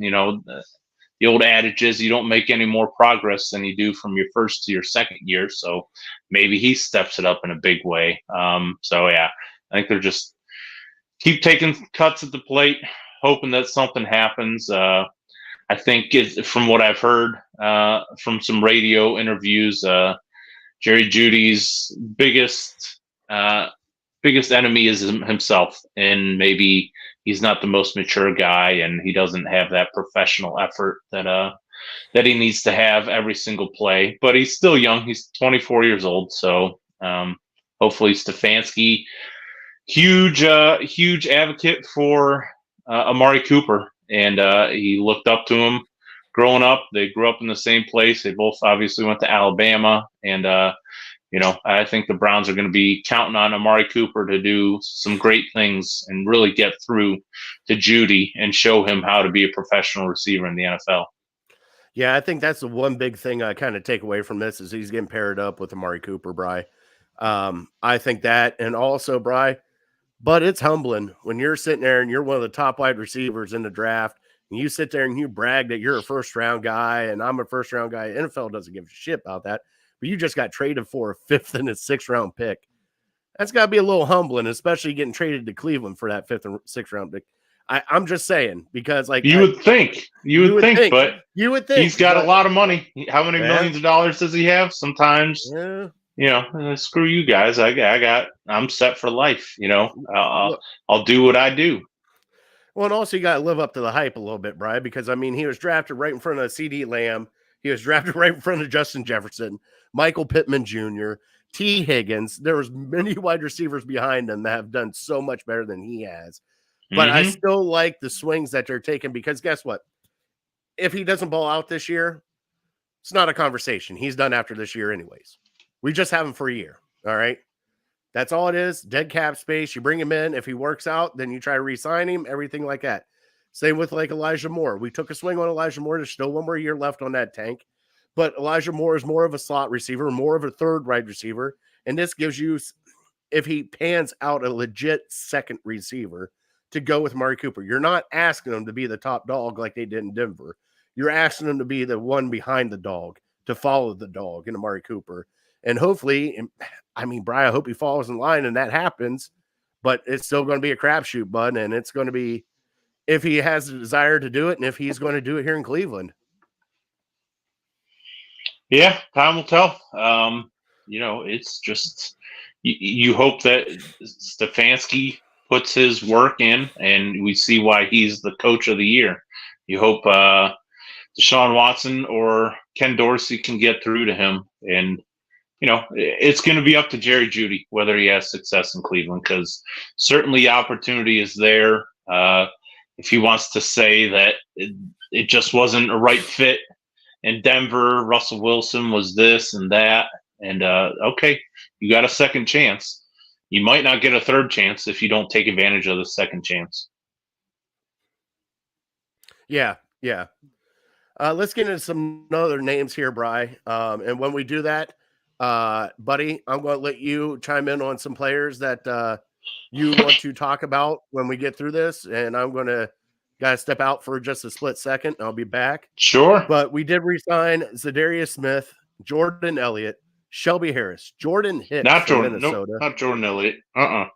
the old adage is you don't make any more progress than you do from your first to your second year. So maybe he steps it up in a big way. So yeah, I think they're just keep taking cuts at the plate, hoping that something happens. I think from what I've heard from some radio interviews, Jerry Judy's biggest enemy is himself, and maybe he's not the most mature guy, and he doesn't have that professional effort that he needs to have every single play. But he's still young; he's 24 years old, so hopefully Stefanski, huge advocate for Amari Cooper, and he looked up to him growing up. They grew up in the same place. They both obviously went to Alabama, and I think the Browns are going to be counting on Amari Cooper to do some great things and really get through to Jeudy and show him how to be a professional receiver in the NFL. Yeah, I think that's the one big thing I kind of take away from this is he's getting paired up with Amari Cooper, Bri. I think that, and also, Bri, but it's humbling when you're sitting there and you're one of the top wide receivers in the draft, and you sit there and you brag that you're a first-round guy and I'm a first-round guy. NFL doesn't give a shit about that. But you just got traded for a 5th and a 6th round pick. That's got to be a little humbling, especially getting traded to Cleveland for that 5th and 6th round pick. I'm just saying because like You would think, but you would think he's got a lot of money. How many Yeah. millions of dollars does he have? Sometimes, Yeah. screw you guys. I'm set for life. Look, I'll do what I do. well, and also you got to live up to the hype a little bit, Brian, because I mean he was drafted right in front of CD Lamb. He was drafted right in front of Justin Jefferson, Michael Pittman Jr., T. Higgins. There was many wide receivers behind him that have done so much better than he has. But I still like the swings that they're taking because guess what? If he doesn't ball out this year, it's not a conversation. He's done after this year anyways. We just have him for a year. All right. That's all it is. Dead cap space. You bring him in. If he works out, then you try to re-sign him, everything like that. Same with like Elijah Moore. We took a swing on Elijah Moore. There's still one more year left on that tank. But Elijah Moore is more of a slot receiver, more of a third wide receiver. And this gives you, if he pans out, a legit second receiver to go with Amari Cooper. You're not asking him to be the top dog like they did in Denver. You're asking him to be the one behind the dog, to follow the dog in Amari Cooper. And hopefully, I mean, Brian, I hope he falls in line and that happens, but it's still going to be a crapshoot, bud. And it's going to be if he has the desire to do it and if he's going to do it here in Cleveland. Yeah, time will tell. It's just you hope that Stefanski puts his work in and we see why he's the coach of the year. You hope Deshaun Watson or Ken Dorsey can get through to him. And, it's going to be up to Jerry Jeudy whether he has success in Cleveland because certainly opportunity is there. If he wants to say that it just wasn't a right fit in Denver, Russell Wilson was this and that. And, okay, you got a second chance. You might not get a third chance if you don't take advantage of the second chance. Yeah. Let's get into some other names here, Bri. And when we do that, buddy, I'm going to let you chime in on some players that you want to talk about when we get through this. And I'm going to step out for just a split second. I'll be back. Sure. But we did re-sign Zadarius Smith, Jordan Elliott, Shelby Harris, Jordan Hicks not from Jordan, Minnesota. Nope, not Jordan Elliott. Oh,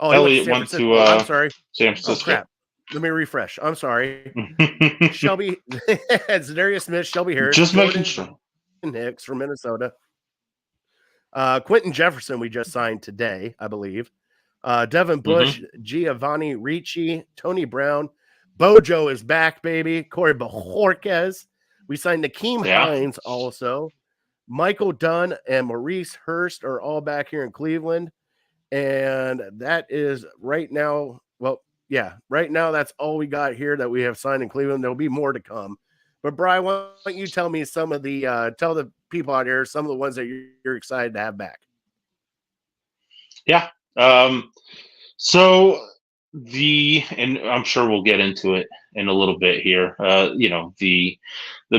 Elliott went to I'm sorry. San Francisco. Oh, crap. Let me refresh. I'm sorry. Shelby, Zadarius Smith, Shelby Harris, Just Jordan making sure. Hicks from Minnesota. Quentin Jefferson we just signed today, I believe. Devin Bush, Giovanni Ricci, Tony Brown. Bojo is back, baby. Corey Bajorquez. We signed Nakeem Hines also. Michael Dunn and Maurice Hurst are all back here in Cleveland. And that is right now. Well, yeah, right now that's all we got here that we have signed in Cleveland. There'll be more to come. But Brian, why don't you tell me some of the tell the people out here some of the ones that you're excited to have back? Yeah. And I'm sure we'll get into it in a little bit here. The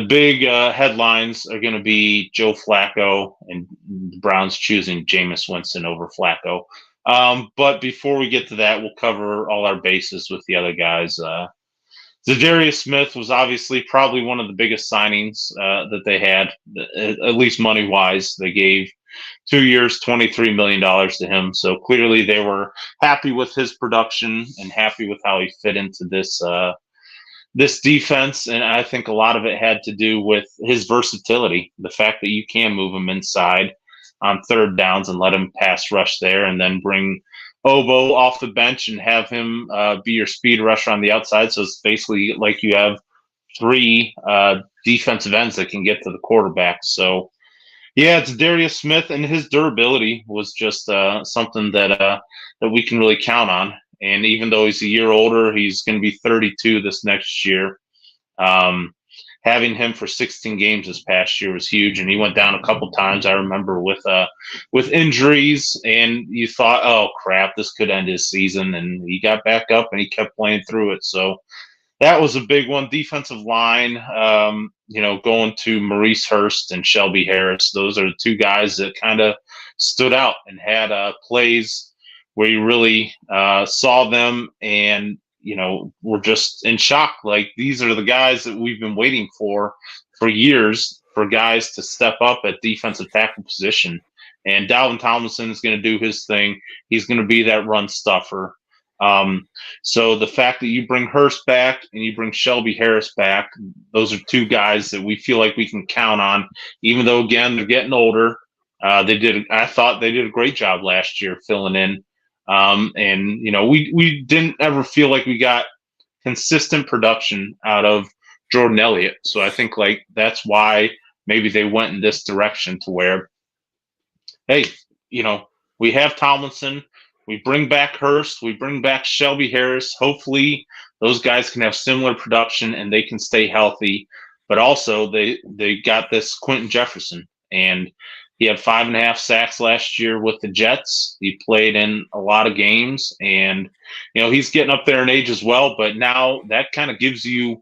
big headlines are going to be Joe Flacco and the Browns choosing Jameis Winston over Flacco. But before we get to that, we'll cover all our bases with the other guys. Zadarius Smith was obviously probably one of the biggest signings that they had, at least money-wise. They gave 2 years, $23 million to him. So clearly they were happy with his production and happy with how he fit into this defense. And I think a lot of it had to do with his versatility, the fact that you can move him inside on third downs and let him pass rush there and then bring Obo off the bench and have him be your speed rusher on the outside. So it's basically like you have three defensive ends that can get to the quarterback. So, yeah, it's Darius Smith, and his durability was just something that we can really count on. And even though he's a year older, he's going to be 32 this next year. Having him for 16 games this past year was huge, and he went down a couple times. I remember with injuries, and you thought, "Oh crap, this could end his season," and he got back up and he kept playing through it. So that was a big one. Defensive line, going to Maurice Hurst and Shelby Harris. Those are the two guys that kind of stood out and had plays where you really saw them and, we're just in shock. Like, these are the guys that we've been waiting for years, for guys to step up at defensive tackle position. And Dalvin Tomlinson is going to do his thing. He's going to be that run stuffer. So the fact that you bring Hurst back and you bring Shelby Harris back, those are two guys that we feel like we can count on, even though, again, they're getting older. I thought they did a great job last year filling in. And, we didn't ever feel like we got consistent production out of Jordan Elliott. So I think that's why maybe they went in this direction to where, hey, we have Tomlinson, we bring back Hurst, we bring back Shelby Harris. Hopefully those guys can have similar production and they can stay healthy. But also they got this Quentin Jefferson, and he had 5.5 sacks last year with the Jets. He played in a lot of games, and he's getting up there in age as well. But now that kind of gives you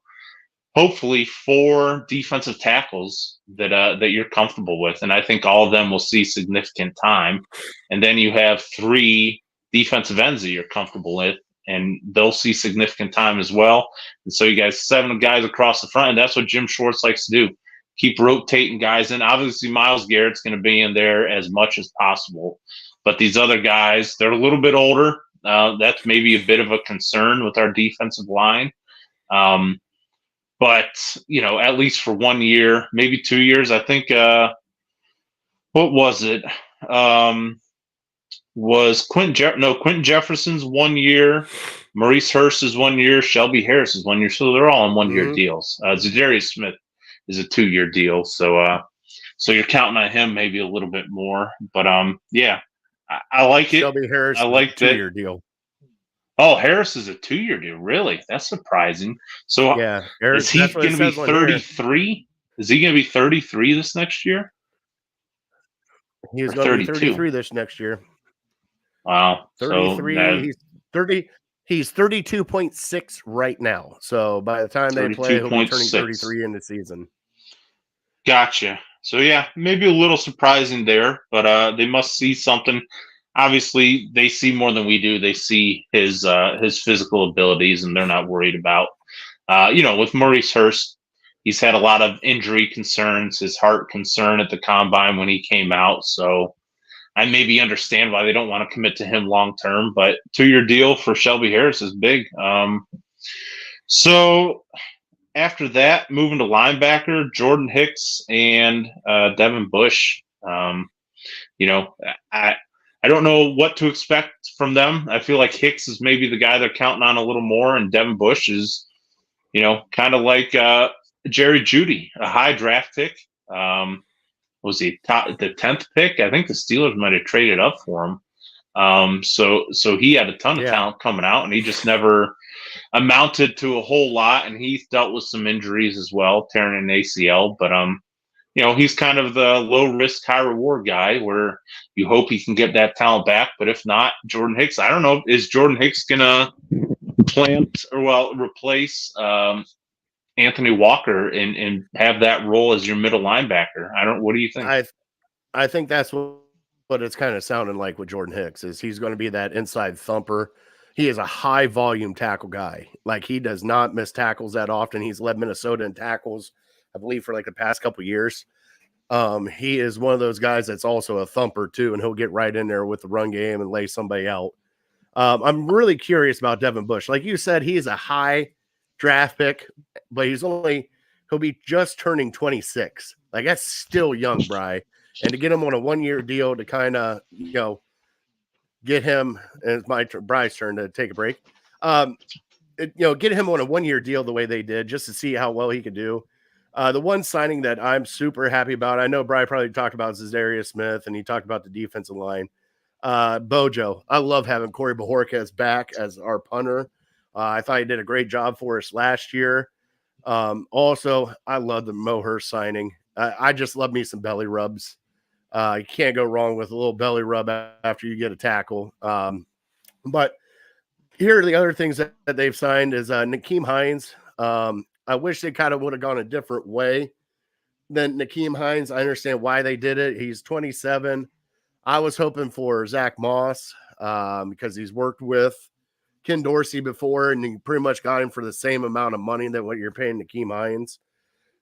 hopefully 4 defensive tackles that you're comfortable with, and I think all of them will see significant time. And then you have 3 defensive ends that you're comfortable with, and they'll see significant time as well. And so you guys 7 guys across the front, and that's what Jim Schwartz likes to do. Keep rotating guys in. Obviously, Myles Garrett's going to be in there as much as possible, but these other guys, they're a little bit older. That's maybe a bit of a concern with our defensive line. But, at least for 1 year, maybe 2 years, I think, what was it? Was Quentin Jefferson's 1 year, Maurice Hurst is 1 year, Shelby Harris is 1 year. So they're all on 1 year deals. Zadarius Smith is a 2-year deal. So you're counting on him maybe a little bit more. But yeah, I like it. Shelby Harris, I like that. 2-year deal. Oh, Harris is a 2-year deal. Really? That's surprising. So yeah, is he going to be 33? Is he going to be 33 this next year? He's going to be 33 this next year. Wow. 33. So he's 30. He's 32.6 right now. So by the time they play, he'll be turning 33 in the season. Gotcha. So yeah, maybe a little surprising there, but they must see something. Obviously, they see more than we do. They see his physical abilities, and they're not worried about. With Maurice Hurst, he's had a lot of injury concerns, his heart concern at the combine when he came out. So I maybe understand why they don't want to commit to him long term. But 2-year deal for Shelby Harris is big. So after that, moving to linebacker, Jordan Hicks and Devin Bush. I don't know what to expect from them. I feel like Hicks is maybe the guy they're counting on a little more, and Devin Bush is, kind of like Jerry Jeudy, a high draft pick. Was he the 10th pick? I think the Steelers might have traded up for him. So he had a ton of talent coming out, and he just never amounted to a whole lot. And he dealt with some injuries as well, tearing an ACL. But he's kind of the low risk, high reward guy where you hope he can get that talent back. But if not, Jordan Hicks, I don't know, is Jordan Hicks gonna replace Anthony Walker and have that role as your middle linebacker? What do you think? I think that's what it's kind of sounding like with Jordan Hicks is he's going to be that inside thumper. He is a high volume tackle guy. Like, he does not miss tackles that often. He's led Minnesota in tackles, I believe, for like the past couple of years. He is one of those guys that's also a thumper too, and he'll get right in there with the run game and lay somebody out. I'm really curious about Devin Bush. Like you said, he is a high draft pick, but he'll be just turning 26. Like, that's still young, Bry. And to get him on a 1-year deal to kind of, get him, and it's Bry's turn to take a break. Get him on a 1-year deal the way they did, just to see how well he could do. The one signing that I'm super happy about, I know Bry probably talked about Zadarius Smith, and he talked about the defensive line. Bojo. I love having Corey Bajorquez back as our punter. I thought he did a great job for us last year. Also, I love the Mo Hurst signing. I just love me some belly rubs. You can't go wrong with a little belly rub after you get a tackle. But here are the other things that they've signed is Nyheim Hines. I wish they kind of would have gone a different way than Nyheim Hines. I understand why they did it. He's 27. I was hoping for Zach Moss because he's worked with Ken Dorsey before, and you pretty much got him for the same amount of money than what you're paying Nyheim Hines.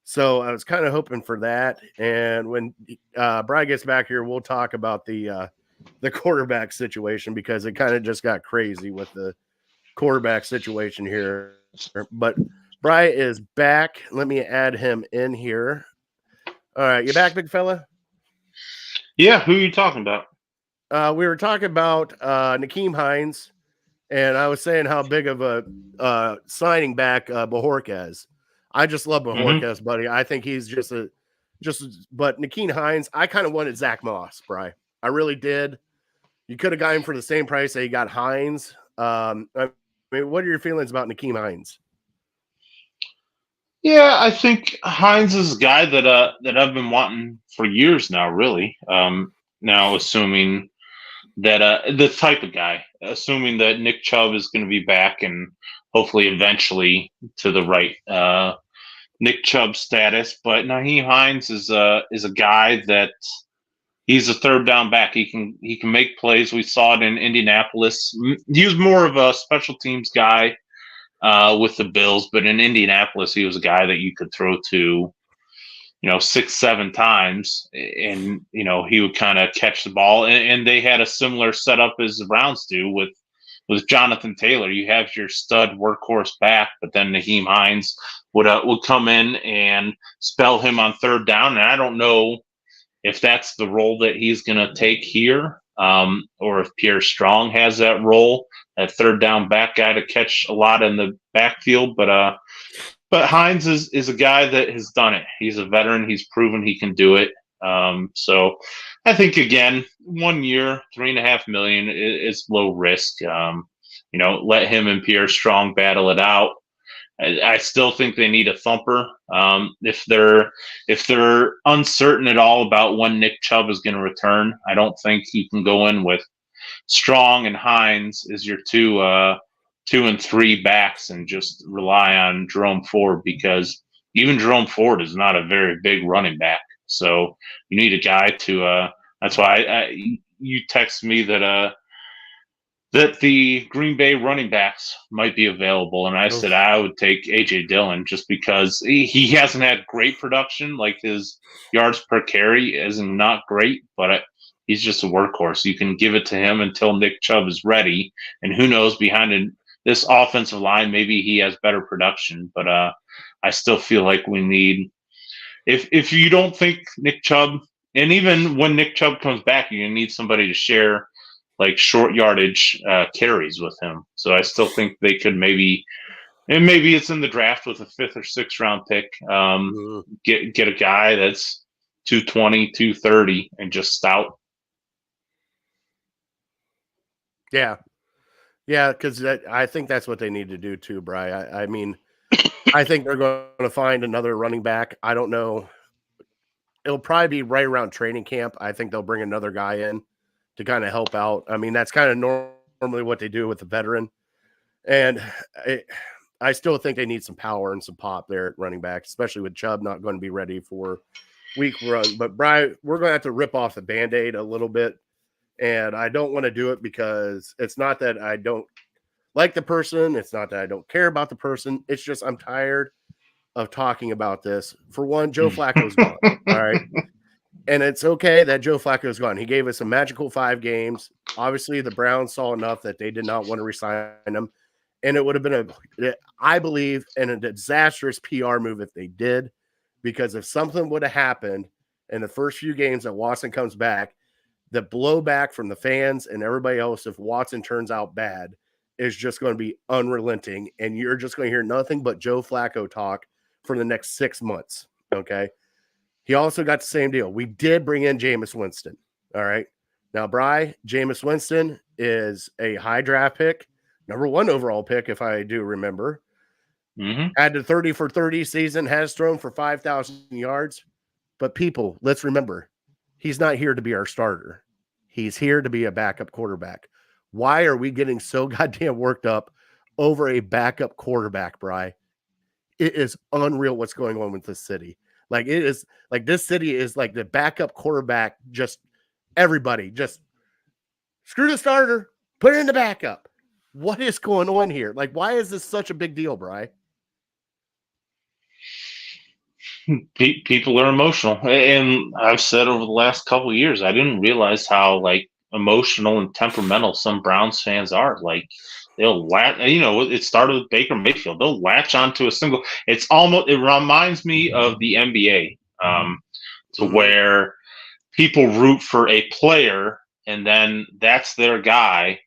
So I was kind of hoping for that. And when Bry gets back here, we'll talk about the quarterback situation, because it kind of just got crazy with the quarterback situation here. But Bry is back. Let me add him in here. All right, you back, big fella? Yeah, who are you talking about? We were talking about Nakeem Hines, and I was saying how big of a signing back Bajorquez is. I just love Bajorquez, buddy. I think he's but Nakeem Hines, I kind of wanted Zach Moss, Bry. I really did. You could have got him for the same price that you got Hines. I mean, what are your feelings about Nakeem Hines? Yeah, I think Hines is a guy that I've been wanting for years now. Really, now assuming that the type of guy, assuming that Nick Chubb is going to be back and hopefully eventually to the right Nick Chubb status. But Naheem Hines is a guy that he's a third down back. He can make plays. We saw it in Indianapolis. He was more of a special teams guy with the Bills, but in Indianapolis, he was a guy that you could throw to, 6-7 times, and he would kind of catch the ball. And they had a similar setup as the Browns do with Jonathan Taylor. You have your stud workhorse back, but then Naheem Hines would come in and spell him on third down. And I don't know if that's the role that he's going to take here, or if Pierre Strong has that role, that third down back guy to catch a lot in the backfield. But Hines is a guy that has done it. He's a veteran. He's proven he can do it. So I think, again, 1 year, $3.5 million is low risk. Let him and Pierre Strong battle it out. I still think they need a thumper. If they're uncertain at all about when Nick Chubb is going to return, I don't think you can go in with Strong and Hines as your 2 and 3 backs and just rely on Jerome Ford, because even Jerome Ford is not a very big running back. So you need a guy to. That's why you text me that the Green Bay running backs might be available, and I said I would take A.J. Dillon just because he hasn't had great production. Like, his yards per carry isn't not great, but he's just a workhorse. You can give it to him until Nick Chubb is ready, and who knows, behind this offensive line, maybe he has better production. But I still feel like we need, if you don't think Nick Chubb, and even when Nick Chubb comes back, you're gonna need somebody to share like short yardage carries with him. So I still think they could maybe it's in the draft with a 5th or 6th round pick. Get a guy that's 220, 230 and just stout. Yeah, because I think that's what they need to do too, Bry. I mean, I think they're going to find another running back. I don't know. It'll probably be right around training camp. I think they'll bring another guy in to kind of help out. I mean, that's kind of normally what they do with the veteran. And I still think they need some power and some pop there at running back, especially with Chubb not going to be ready for week run. But Brian, we're going to have to rip off the Band-Aid a little bit. And I don't want to do it because it's not that I don't like the person. It's not that I don't care about the person. It's just I'm tired of talking about this. For one, Joe Flacco's gone. All right. And it's okay that Joe Flacco is gone. He gave us a magical 5 games. Obviously, the Browns saw enough that they did not want to resign him. And it would have been, I believe, a disastrous PR move if they did. Because if something would have happened in the first few games that Watson comes back, the blowback from the fans and everybody else, if Watson turns out bad, is just going to be unrelenting. And you're just going to hear nothing but Joe Flacco talk for the next 6 months. Okay. He also got the same deal. We did bring in Jameis Winston. All right. Now, Bry, Jameis Winston is a high draft pick, number 1 overall pick, if I do remember. Had the 30 for 30 season, has thrown for 5,000 yards. But people, let's remember, he's not here to be our starter. He's here to be a backup quarterback. Why are we getting so goddamn worked up over a backup quarterback, Bry? It is unreal what's going on with this city. Like, it is like this city is like the backup quarterback. Just everybody just screw the starter, put it in the backup. What is going on here? Like, why is this such a big deal, Bry? People are emotional, and I've said over the last couple of years, I didn't realize how like emotional and temperamental some Browns fans are. Like, they'll latch. It started with Baker Mayfield. They'll latch onto a single. It reminds me of the NBA, to where people root for a player, and then that's their guy.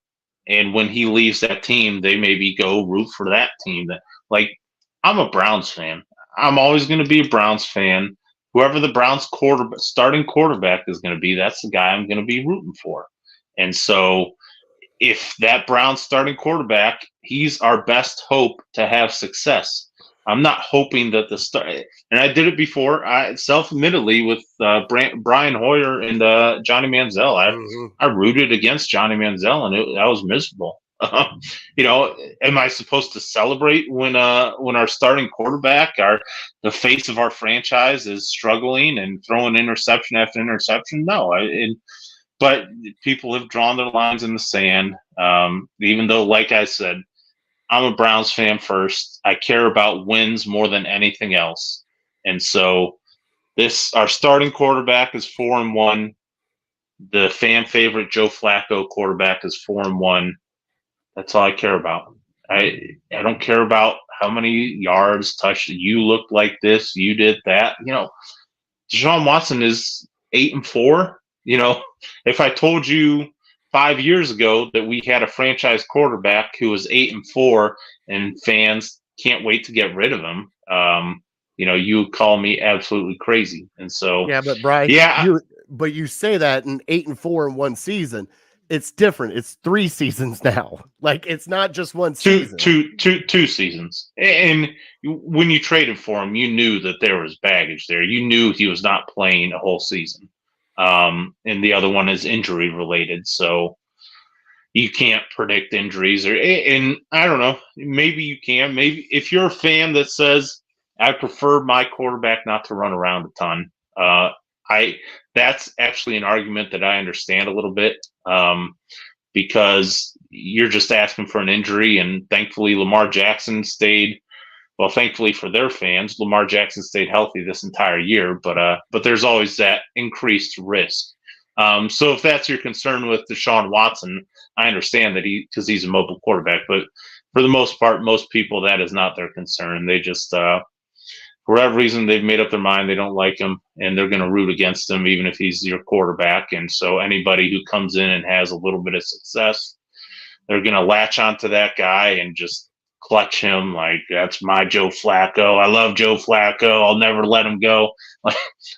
And when he leaves that team, they maybe go root for that team. Like, I'm a Browns fan. I'm always going to be a Browns fan. Whoever the Browns starting quarterback is going to be, that's the guy I'm going to be rooting for. And so if that Browns starting quarterback, he's our best hope to have success. I'm not hoping that and I did it before, self-admittedly, with Brian Hoyer and Johnny Manziel. I rooted against Johnny Manziel, and I was miserable. Am I supposed to celebrate when our starting quarterback, the face of our franchise, is struggling and throwing interception after interception? No, but people have drawn their lines in the sand. Even though, like I said, I'm a Browns fan first. I care about wins more than anything else. And so our starting quarterback is 4-1. The fan favorite Joe Flacco quarterback is 4-1. That's all I care about. I don't care about how many yards touched. You looked like this, you did that. Deshaun Watson is 8-4. If I told you 5 years ago that we had a franchise quarterback who was 8-4 and fans can't wait to get rid of him, you would call me absolutely crazy. And so, yeah, but Brian, you say that in 8-4 in one season. It's different. It's 3 seasons now. Like, it's not just one season. Two seasons. And when you traded for him, you knew that there was baggage there. You knew he was not playing a whole season. And the other one is injury related. So you can't predict injuries, and I don't know, maybe you can. Maybe if you're a fan that says, I prefer my quarterback not to run around a ton, that's actually an argument that I understand a little bit, because you're just asking for an injury, and thankfully Lamar Jackson stayed. Well, thankfully for their fans, Lamar Jackson stayed healthy this entire year, but there's always that increased risk. So if that's your concern with Deshaun Watson, I understand that because he's a mobile quarterback, but for the most part, most people, that is not their concern. They just, for whatever reason, they've made up their mind. They don't like him, and they're going to root against him, even if he's your quarterback. And so anybody who comes in and has a little bit of success, they're going to latch onto that guy and just clutch him like, that's my Joe Flacco. I love Joe Flacco. I'll never let him go.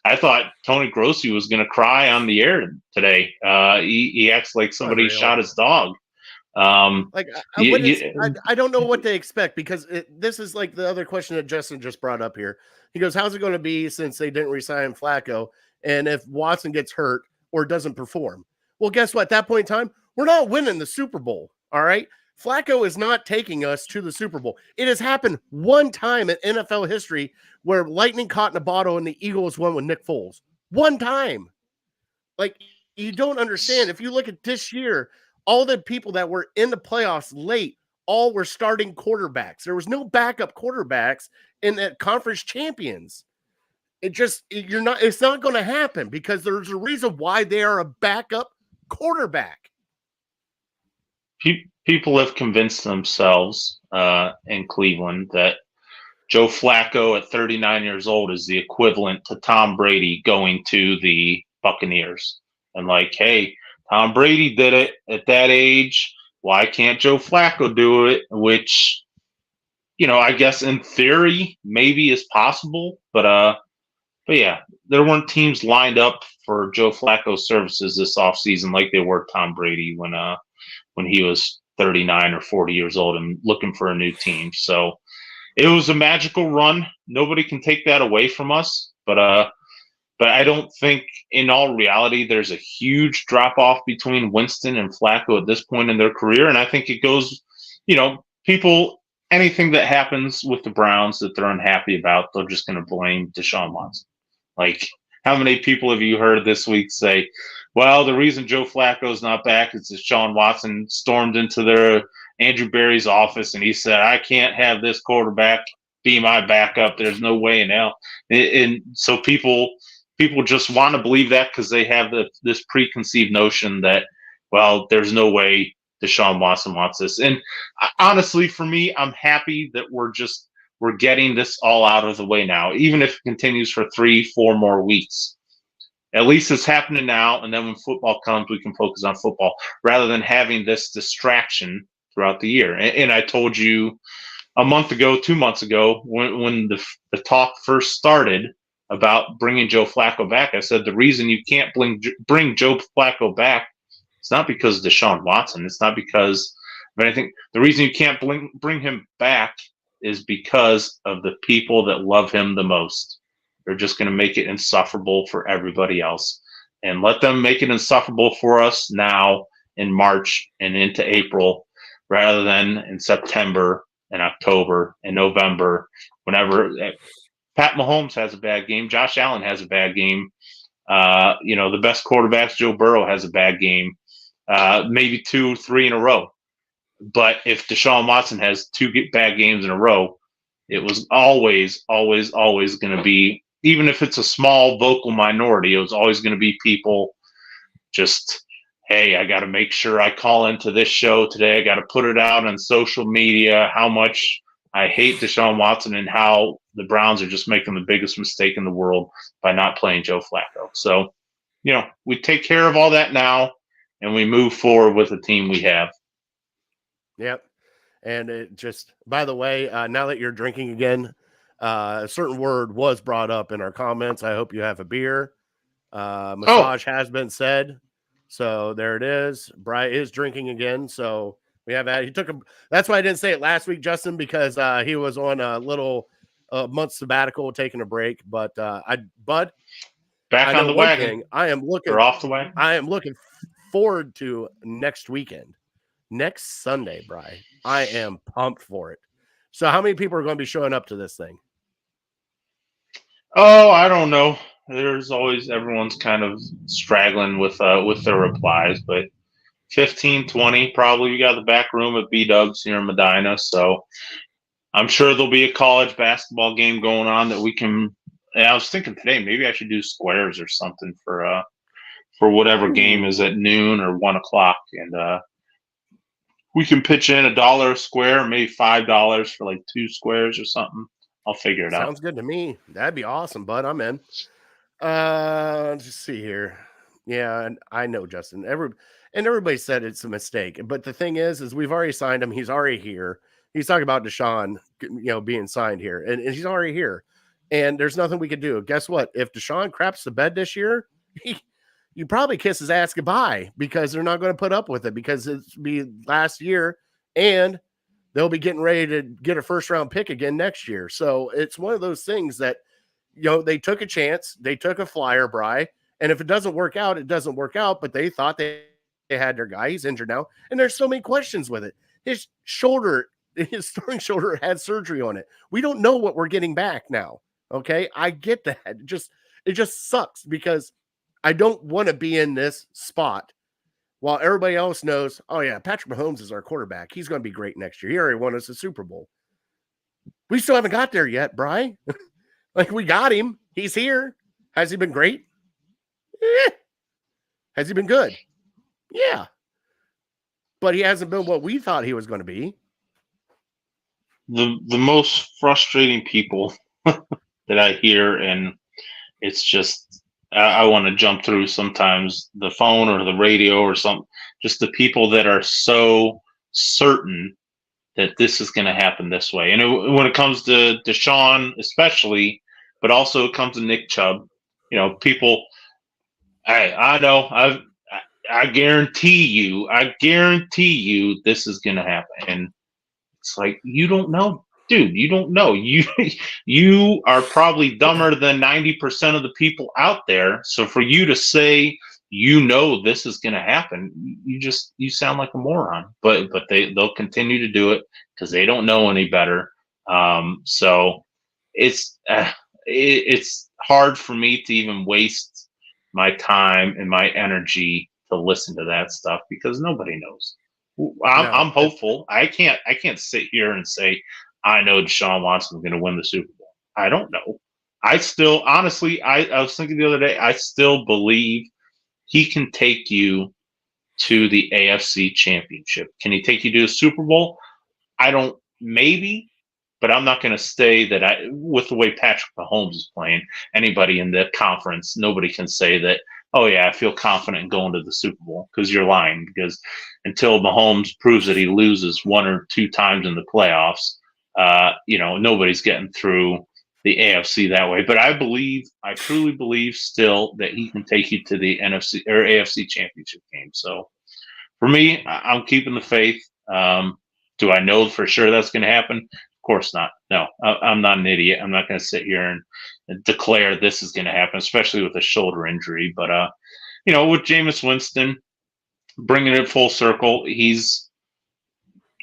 I thought Tony Grossi was going to cry on the air today. He acts like somebody shot his dog. I don't know what they expect, because this is like the other question that Justin just brought up here. He goes, how's it going to be since they didn't resign Flacco, and if Watson gets hurt or doesn't perform? Well, guess what? At that point in time, we're not winning the Super Bowl. All right. Flacco is not taking us to the Super Bowl. It has happened one time in NFL history where lightning caught in a bottle and the Eagles won with Nick Foles. One time. Like, you don't understand. If you look at this year, all the people that were in the playoffs late, all were starting quarterbacks. There was no backup quarterbacks in that conference champions. It's not going to happen, because there's a reason why they are a backup quarterback. People have convinced themselves in Cleveland that Joe Flacco at 39 years old is the equivalent to Tom Brady going to the Buccaneers. And like, hey, Tom Brady did it at that age. Why can't Joe Flacco do it? Which, I guess in theory maybe is possible. But yeah, there weren't teams lined up for Joe Flacco's services this offseason like they were Tom Brady when he was 39 or 40 years old and looking for a new team. So it was a magical run. Nobody can take that away from us. But I don't think, in all reality, there's a huge drop off between Winston and Flacco at this point in their career. And I think it goes, people, anything that happens with the Browns that they're unhappy about, they're just going to blame Deshaun Watson. Like, how many people have you heard this week say, well, the reason Joe Flacco's not back is Deshaun Watson stormed into their Andrew Berry's office and he said, I can't have this quarterback be my backup. There's no way in hell. And so people just want to believe that because they have this preconceived notion that, well, there's no way Deshaun Watson wants this. And honestly, for me, I'm happy that we're getting this all out of the way now, even if it continues for 3-4 more weeks. At least it's happening now, and then when football comes, we can focus on football rather than having this distraction throughout the year. And I told you a month ago, 2 months ago, when the talk first started about bringing Joe Flacco back, I said the reason you can't bring Joe Flacco back, it's not because of Deshaun Watson. It's not because of anything. The reason you can't bring him back is because of the people that love him the most. They're just going to make it insufferable for everybody else. And let them make it insufferable for us now in March and into April rather than in September and October and November, whenever Pat Mahomes has a bad game, Josh Allen has a bad game. The best quarterbacks, Joe Burrow has a bad game, maybe 2-3 in a row. But if Deshaun Watson has 2 bad games in a row, it was always going to be, even if it's a small vocal minority, it was always going to be people just, hey, I got to make sure I call into this show today. I got to put it out on social media how much I hate Deshaun Watson and how the Browns are just making the biggest mistake in the world by not playing Joe Flacco. So, we take care of all that now and we move forward with the team we have. Yep. And it just, by the way, now that you're drinking again, a certain word was brought up in our comments. I hope you have a beer. Massage has been said. So there it is. Bri is drinking again. So we have that. That's why I didn't say it last week, Justin, because he was on a little month sabbatical, taking a break. But Bud, back on the wagon. I am looking. We're off the wagon. I am looking forward to next weekend, next Sunday, Bri. I am pumped for it. So how many people are going to be showing up to this thing? Oh, I don't know. There's always, everyone's kind of straggling with their replies, but 15, 20 probably. We got the back room at B-Dubs here in Medina, so I'm sure there'll be a college basketball game going on that we can. I was thinking today maybe I should do squares or something for whatever game is at noon or 1 o'clock, and we can pitch in $1 a square, maybe $5 for like 2 squares or something. I'll figure it out. Sounds good to me. That'd be awesome, bud. I'm in. Let's just see here. Yeah, and I know, Justin. Everybody said it's a mistake. But the thing is we've already signed him. He's already here. He's talking about Deshaun, being signed here. And he's already here. And there's nothing we could do. Guess what? If Deshaun craps the bed this year, you probably kiss his ass goodbye, because they're not going to put up with it, because it's be last year and they'll be getting ready to get a first-round pick again next year. So it's one of those things that, they took a chance. They took a flyer, Bri. And if it doesn't work out, it doesn't work out. But they thought they had their guy. He's injured now. And there's so many questions with it. His throwing shoulder had surgery on it. We don't know what we're getting back now. Okay? I get that. It just sucks, because I don't want to be in this spot while everybody else knows, oh, yeah, Patrick Mahomes is our quarterback. He's going to be great next year. He already won us a Super Bowl. We still haven't got there yet, Bri. Like, we got him. He's here. Has he been great? Yeah. Has he been good? Yeah. But he hasn't been what we thought he was going to be. The most frustrating people that I hear, and it's just, I want to jump through sometimes the phone or the radio or something, just the people that are so certain that this is going to happen this way. And when it comes to Deshaun especially, but also it comes to Nick Chubb, people, I know, I guarantee you this is going to happen. And it's like, you don't know, dude, you don't know. You are probably dumber than 90% of the people out there. So for you to say, this is going to happen, you sound like a moron. But they'll continue to do it because they don't know any better. So it's hard for me to even waste my time and my energy to listen to that stuff, because nobody knows. I'm hopeful. I can't sit here and say I know Deshaun Watson is going to win the Super Bowl. I don't know. I still, honestly, I was thinking the other day, I still believe he can take you to the AFC Championship. Can he take you to a Super Bowl? Maybe, but I'm not going to say that with the way Patrick Mahomes is playing, anybody in the conference, nobody can say that, oh yeah, I feel confident in going to the Super Bowl, because you're lying. Because until Mahomes proves that he loses 1 or 2 times in the playoffs, nobody's getting through the AFC that way. But I truly believe still that he can take you to the NFC or AFC Championship game. So for me, I'm keeping the faith. Do I know for sure that's going to happen? Of course not. No, I'm not an idiot. I'm not going to sit here and declare this is going to happen, especially with a shoulder injury. But with Jameis Winston, bringing it full circle, he's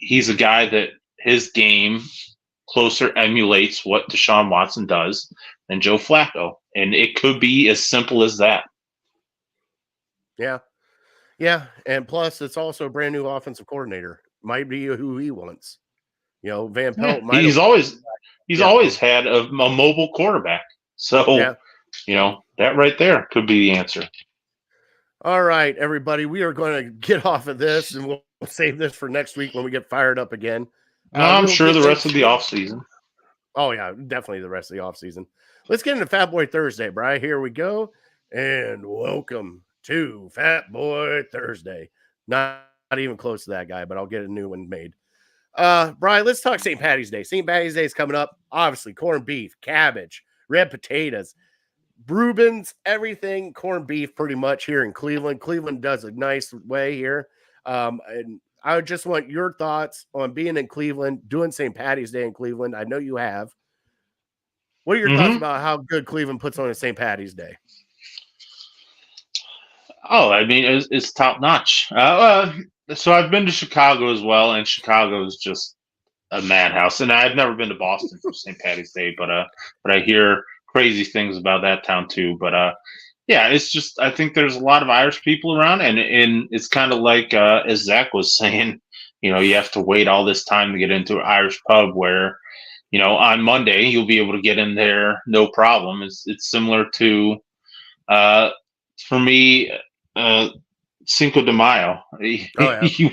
a guy that his game closer emulates what Deshaun Watson does than Joe Flacco, and it could be as simple as that. Yeah, and plus it's also a brand new offensive coordinator. Might be who he wants. Van Pelt might. He's always had a mobile quarterback. So, that right there could be the answer. All right, everybody, we are going to get off of this, and we'll save this for next week when we get fired up again. I'm sure the rest of the offseason. Oh, yeah, definitely the rest of the offseason. Let's get into Fat Boy Thursday, Bri. Here we go, and welcome to Fat Boy Thursday. Not even close to that guy, but I'll get a new one made. Bri, let's talk St. Patty's Day. St. Patty's Day is coming up. Obviously, corned beef, cabbage, red potatoes, Reuben's, everything corned beef pretty much here in Cleveland. Cleveland does a nice way here. And I just want your thoughts on being in Cleveland, doing St. Patty's Day in Cleveland. I know you have. What are your thoughts about how good Cleveland puts on a St. Patty's Day? Oh, I mean, it's top notch. So I've been to Chicago as well, and Chicago is just a madhouse. And I've never been to Boston for St. Patty's Day, but I hear crazy things about that town too. But yeah, it's just, I think there's a lot of Irish people around, and it's kind of like as Zach was saying, you have to wait all this time to get into an Irish pub where, on Monday you'll be able to get in there no problem. It's similar to for me. Cinco de Mayo. You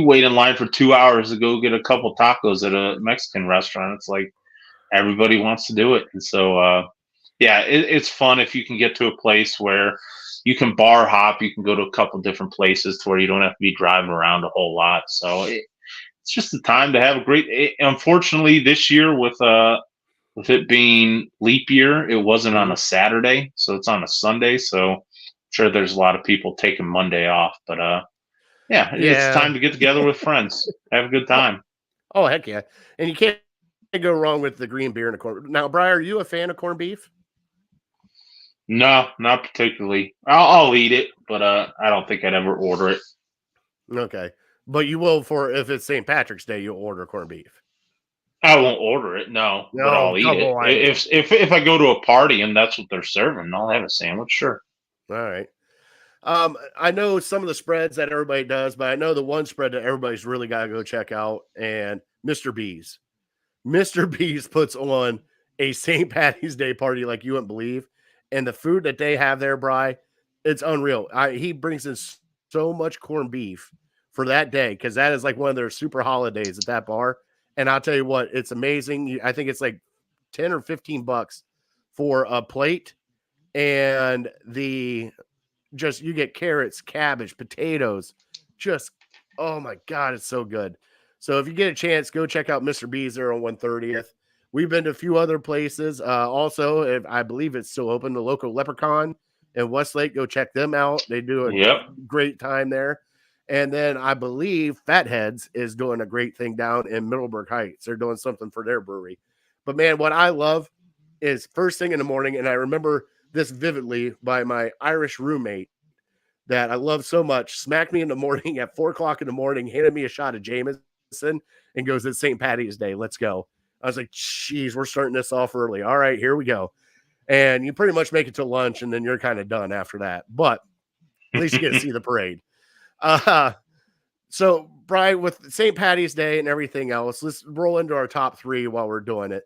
wait in line for 2 hours to go get a couple tacos at a Mexican restaurant. It's like everybody wants to do it, and so it's fun if you can get to a place where you can bar hop. You can go to a couple different places to where you don't have to be driving around a whole lot. So it's just the time to have a great. Unfortunately, this year with it being leap year, it wasn't on a Saturday, so it's on a Sunday. So sure there's a lot of people taking Monday off, but it's time to get together with friends, have a good time. Oh, heck yeah. And you can't go wrong with the green beer and the corn. Now, Bri, are you a fan of corned beef? No, not particularly. I'll eat it, but I don't think I'd ever order it. Okay, but you will if it's St. Patrick's Day, you'll order corned beef. I won't order it, no, but I'll eat it. If I go to a party and that's what they're serving, I'll have a sandwich, sure. All right. I know some of the spreads that everybody does, but I know the one spread that everybody's really got to go check out, and Mr. B's. Mr. B's puts on a St. Patty's Day party like you wouldn't believe, and the food that they have there, Bri, it's unreal. He brings in so much corned beef for that day because that is like one of their super holidays at that bar, and I'll tell you what, it's amazing. I think it's like $10 or $15 for a plate, and you get carrots, cabbage, potatoes, just, oh my God, it's so good. So if you get a chance, go check out Mr. B's there on 130th. We've been to a few other places. Also, I believe it's still open, the local Leprechaun in Westlake. Go check them out. They do a great time there. And then I believe Fatheads is doing a great thing down in Middleburg Heights. They're doing something for their brewery. But man, what I love is first thing in the morning, and I remember this vividly by my Irish roommate that I love so much, smacked me in the morning at 4:00 in the morning, handed me a shot of Jameson and goes, "It's St. Patty's Day. Let's go." I was like, geez, we're starting this off early. All right, here we go. And you pretty much make it to lunch and then you're kind of done after that. But at least you get to see the parade. So Bri, with St. Patty's Day and everything else, let's roll into our top 3 while we're doing it.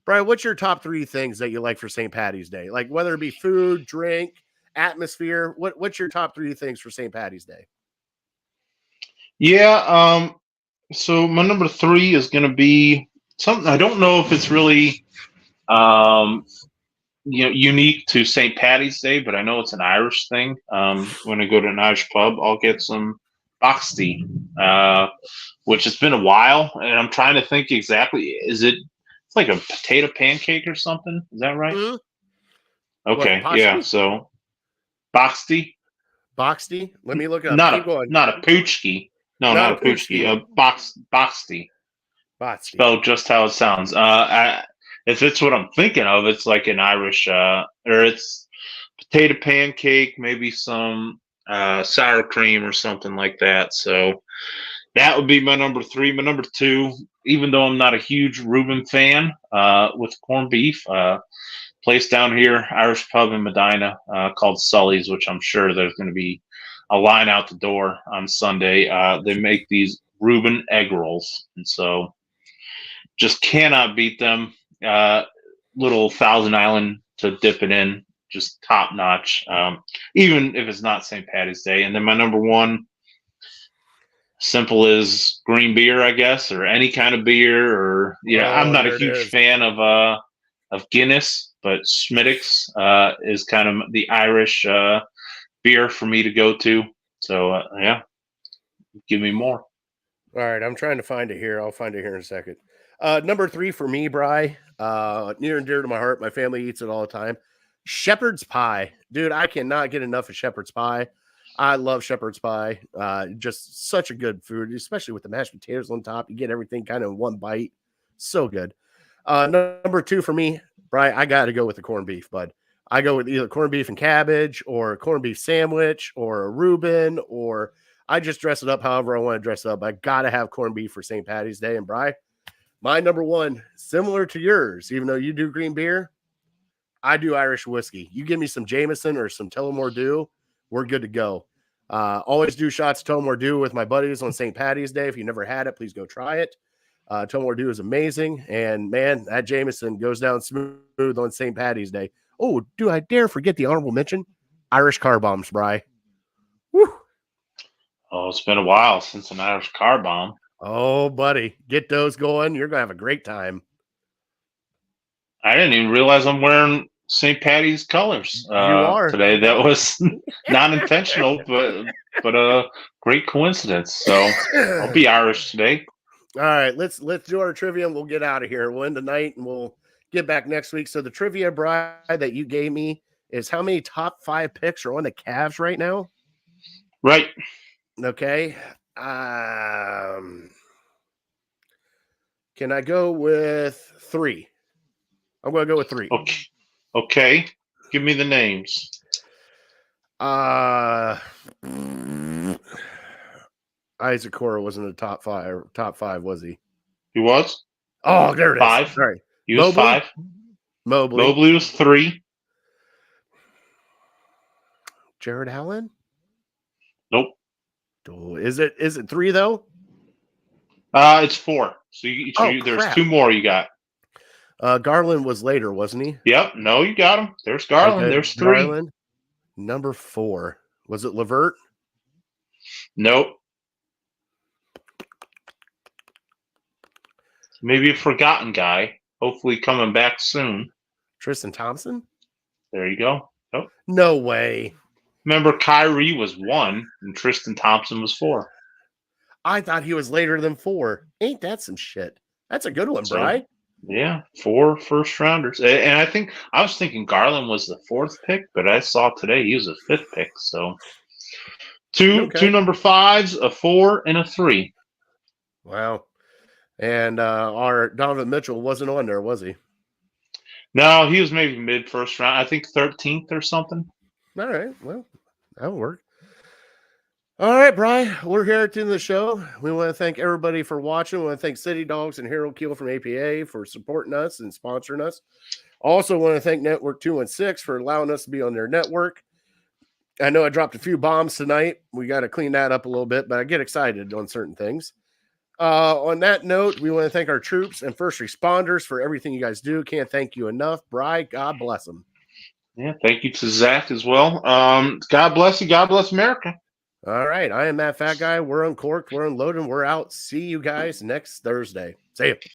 Bri, what's your top 3 things that you like for St. Patty's Day? Like whether it be food, drink, atmosphere, what's your top 3 things for St. Patty's Day? Yeah. So my number 3 is going to be something. I don't know if it's really um, unique to St. Patty's Day, but I know it's an Irish thing. When I go to an Irish pub, I'll get some boxty, which has been a while, and I'm trying to think exactly. Is it? It's like a potato pancake or something. Is that right? Mhm. What, Okay, yeah. pasty? So boxty, Boxty? Let me look it up. not Keep a going. not a poochki. No, Not not a a poochki. poochki. Boxty. Boxty. Spelled just how it sounds. If it's what I'm thinking of, it's like an Irish, or it's potato pancake, maybe some sour cream or something like that. So that would be my number 3. My number 2, even though I'm not a huge Reuben fan, with corned beef, place down here, Irish pub in Medina, called Sully's, which I'm sure there's going to be a line out the door on Sunday. They make these Reuben egg rolls, and so just cannot beat them. Little Thousand Island to dip it in, just top notch. Even if it's not St. Patty's Day. And then my number 1, simple as green beer, I guess, or any kind of beer. Or I'm Oh, not a there it huge is. fan of Guinness, but Schmittix is kind of the Irish beer for me to go to. So yeah, give me more. All right, I'm trying to find it here. I'll find it here in a second. Number 3 for me, Bry. Near and dear to my heart. My family eats it all the time. Shepherd's pie, dude. I cannot get enough of shepherd's pie. I love shepherd's pie. Just such a good food, especially with the mashed potatoes on top. You get everything kind of in one bite. So good. Number 2 for me, Bry. I got to go with the corned beef, bud. I go with either corned beef and cabbage, or a corned beef sandwich, or a Reuben, or I just dress it up however I want to dress it up. I got to have corned beef for St. Patty's Day. And Bry, my number 1, similar to yours, even though you do green beer, I do Irish whiskey. You give me some Jameson or some Tullamore Dew, we're good to go. Always do shots of Tullamore Dew with my buddies on St. Patty's Day. If you never had it, please go try it. Tullamore Dew is amazing. And man, that Jameson goes down smooth on St. Patty's Day. Oh, do I dare forget the honorable mention? Irish car bombs, Bry. Woo. Oh, it's been a while since an Irish car bomb. Oh, buddy, get those going. You're going to have a great time. I didn't even realize I'm wearing St. Patty's colors You are. today. That was not intentional, but a great coincidence. So I'll be Irish today. All right, let's do our trivia and we'll get out of here. We'll end tonight and we'll get back next week. So the trivia, Brian, that you gave me is how many top 5 picks are on the Cavs right now? Right. Okay. Can I go with 3? I'm going to go with 3. Okay. Give me the names. Isaac Cora wasn't a top 5, was he? He was? Oh, there it is. 5. Sorry. He was 5. Mobley was 3. Jared Allen? Nope. Oh, is it 3 though? It's 4. So there's crap. 2 more you got. Garland was later, wasn't he? Yep. No, you got him. There's Garland. Okay, There's 3. Garland. Number 4. Was it Levert? Nope. Maybe a forgotten guy. Hopefully coming back soon. Tristan Thompson? There you go. Nope. No way. Remember, Kyrie was 1 and Tristan Thompson was 4. I thought he was later than 4. Ain't that some shit? That's a good one, Bri. Yeah, 4 first rounders. And I was thinking Garland was the 4th pick, but I saw today he was a 5th pick. So two number 5s, a 4, and a 3. Wow. And our Donovan Mitchell wasn't on there, was he? No, he was maybe mid first round. I think 13th or something. All right. Well, that'll work. All right, Brian, we're here at the end of the show. We want to thank everybody for watching. We want to thank City Dogs and Harold Kheel from APA for supporting us and sponsoring us. Also want to thank Network 216 for allowing us to be on their network. I know I dropped a few bombs tonight. We got to clean that up a little bit, but I get excited on certain things. On that note, we want to thank our troops and first responders for everything you guys do. Can't thank you enough. Brian, God bless them. Yeah, thank you to Zach as well. God bless you. God bless America. All right. I am that fat guy. We're uncorked. We're unloading. We're out. See you guys next Thursday. See you.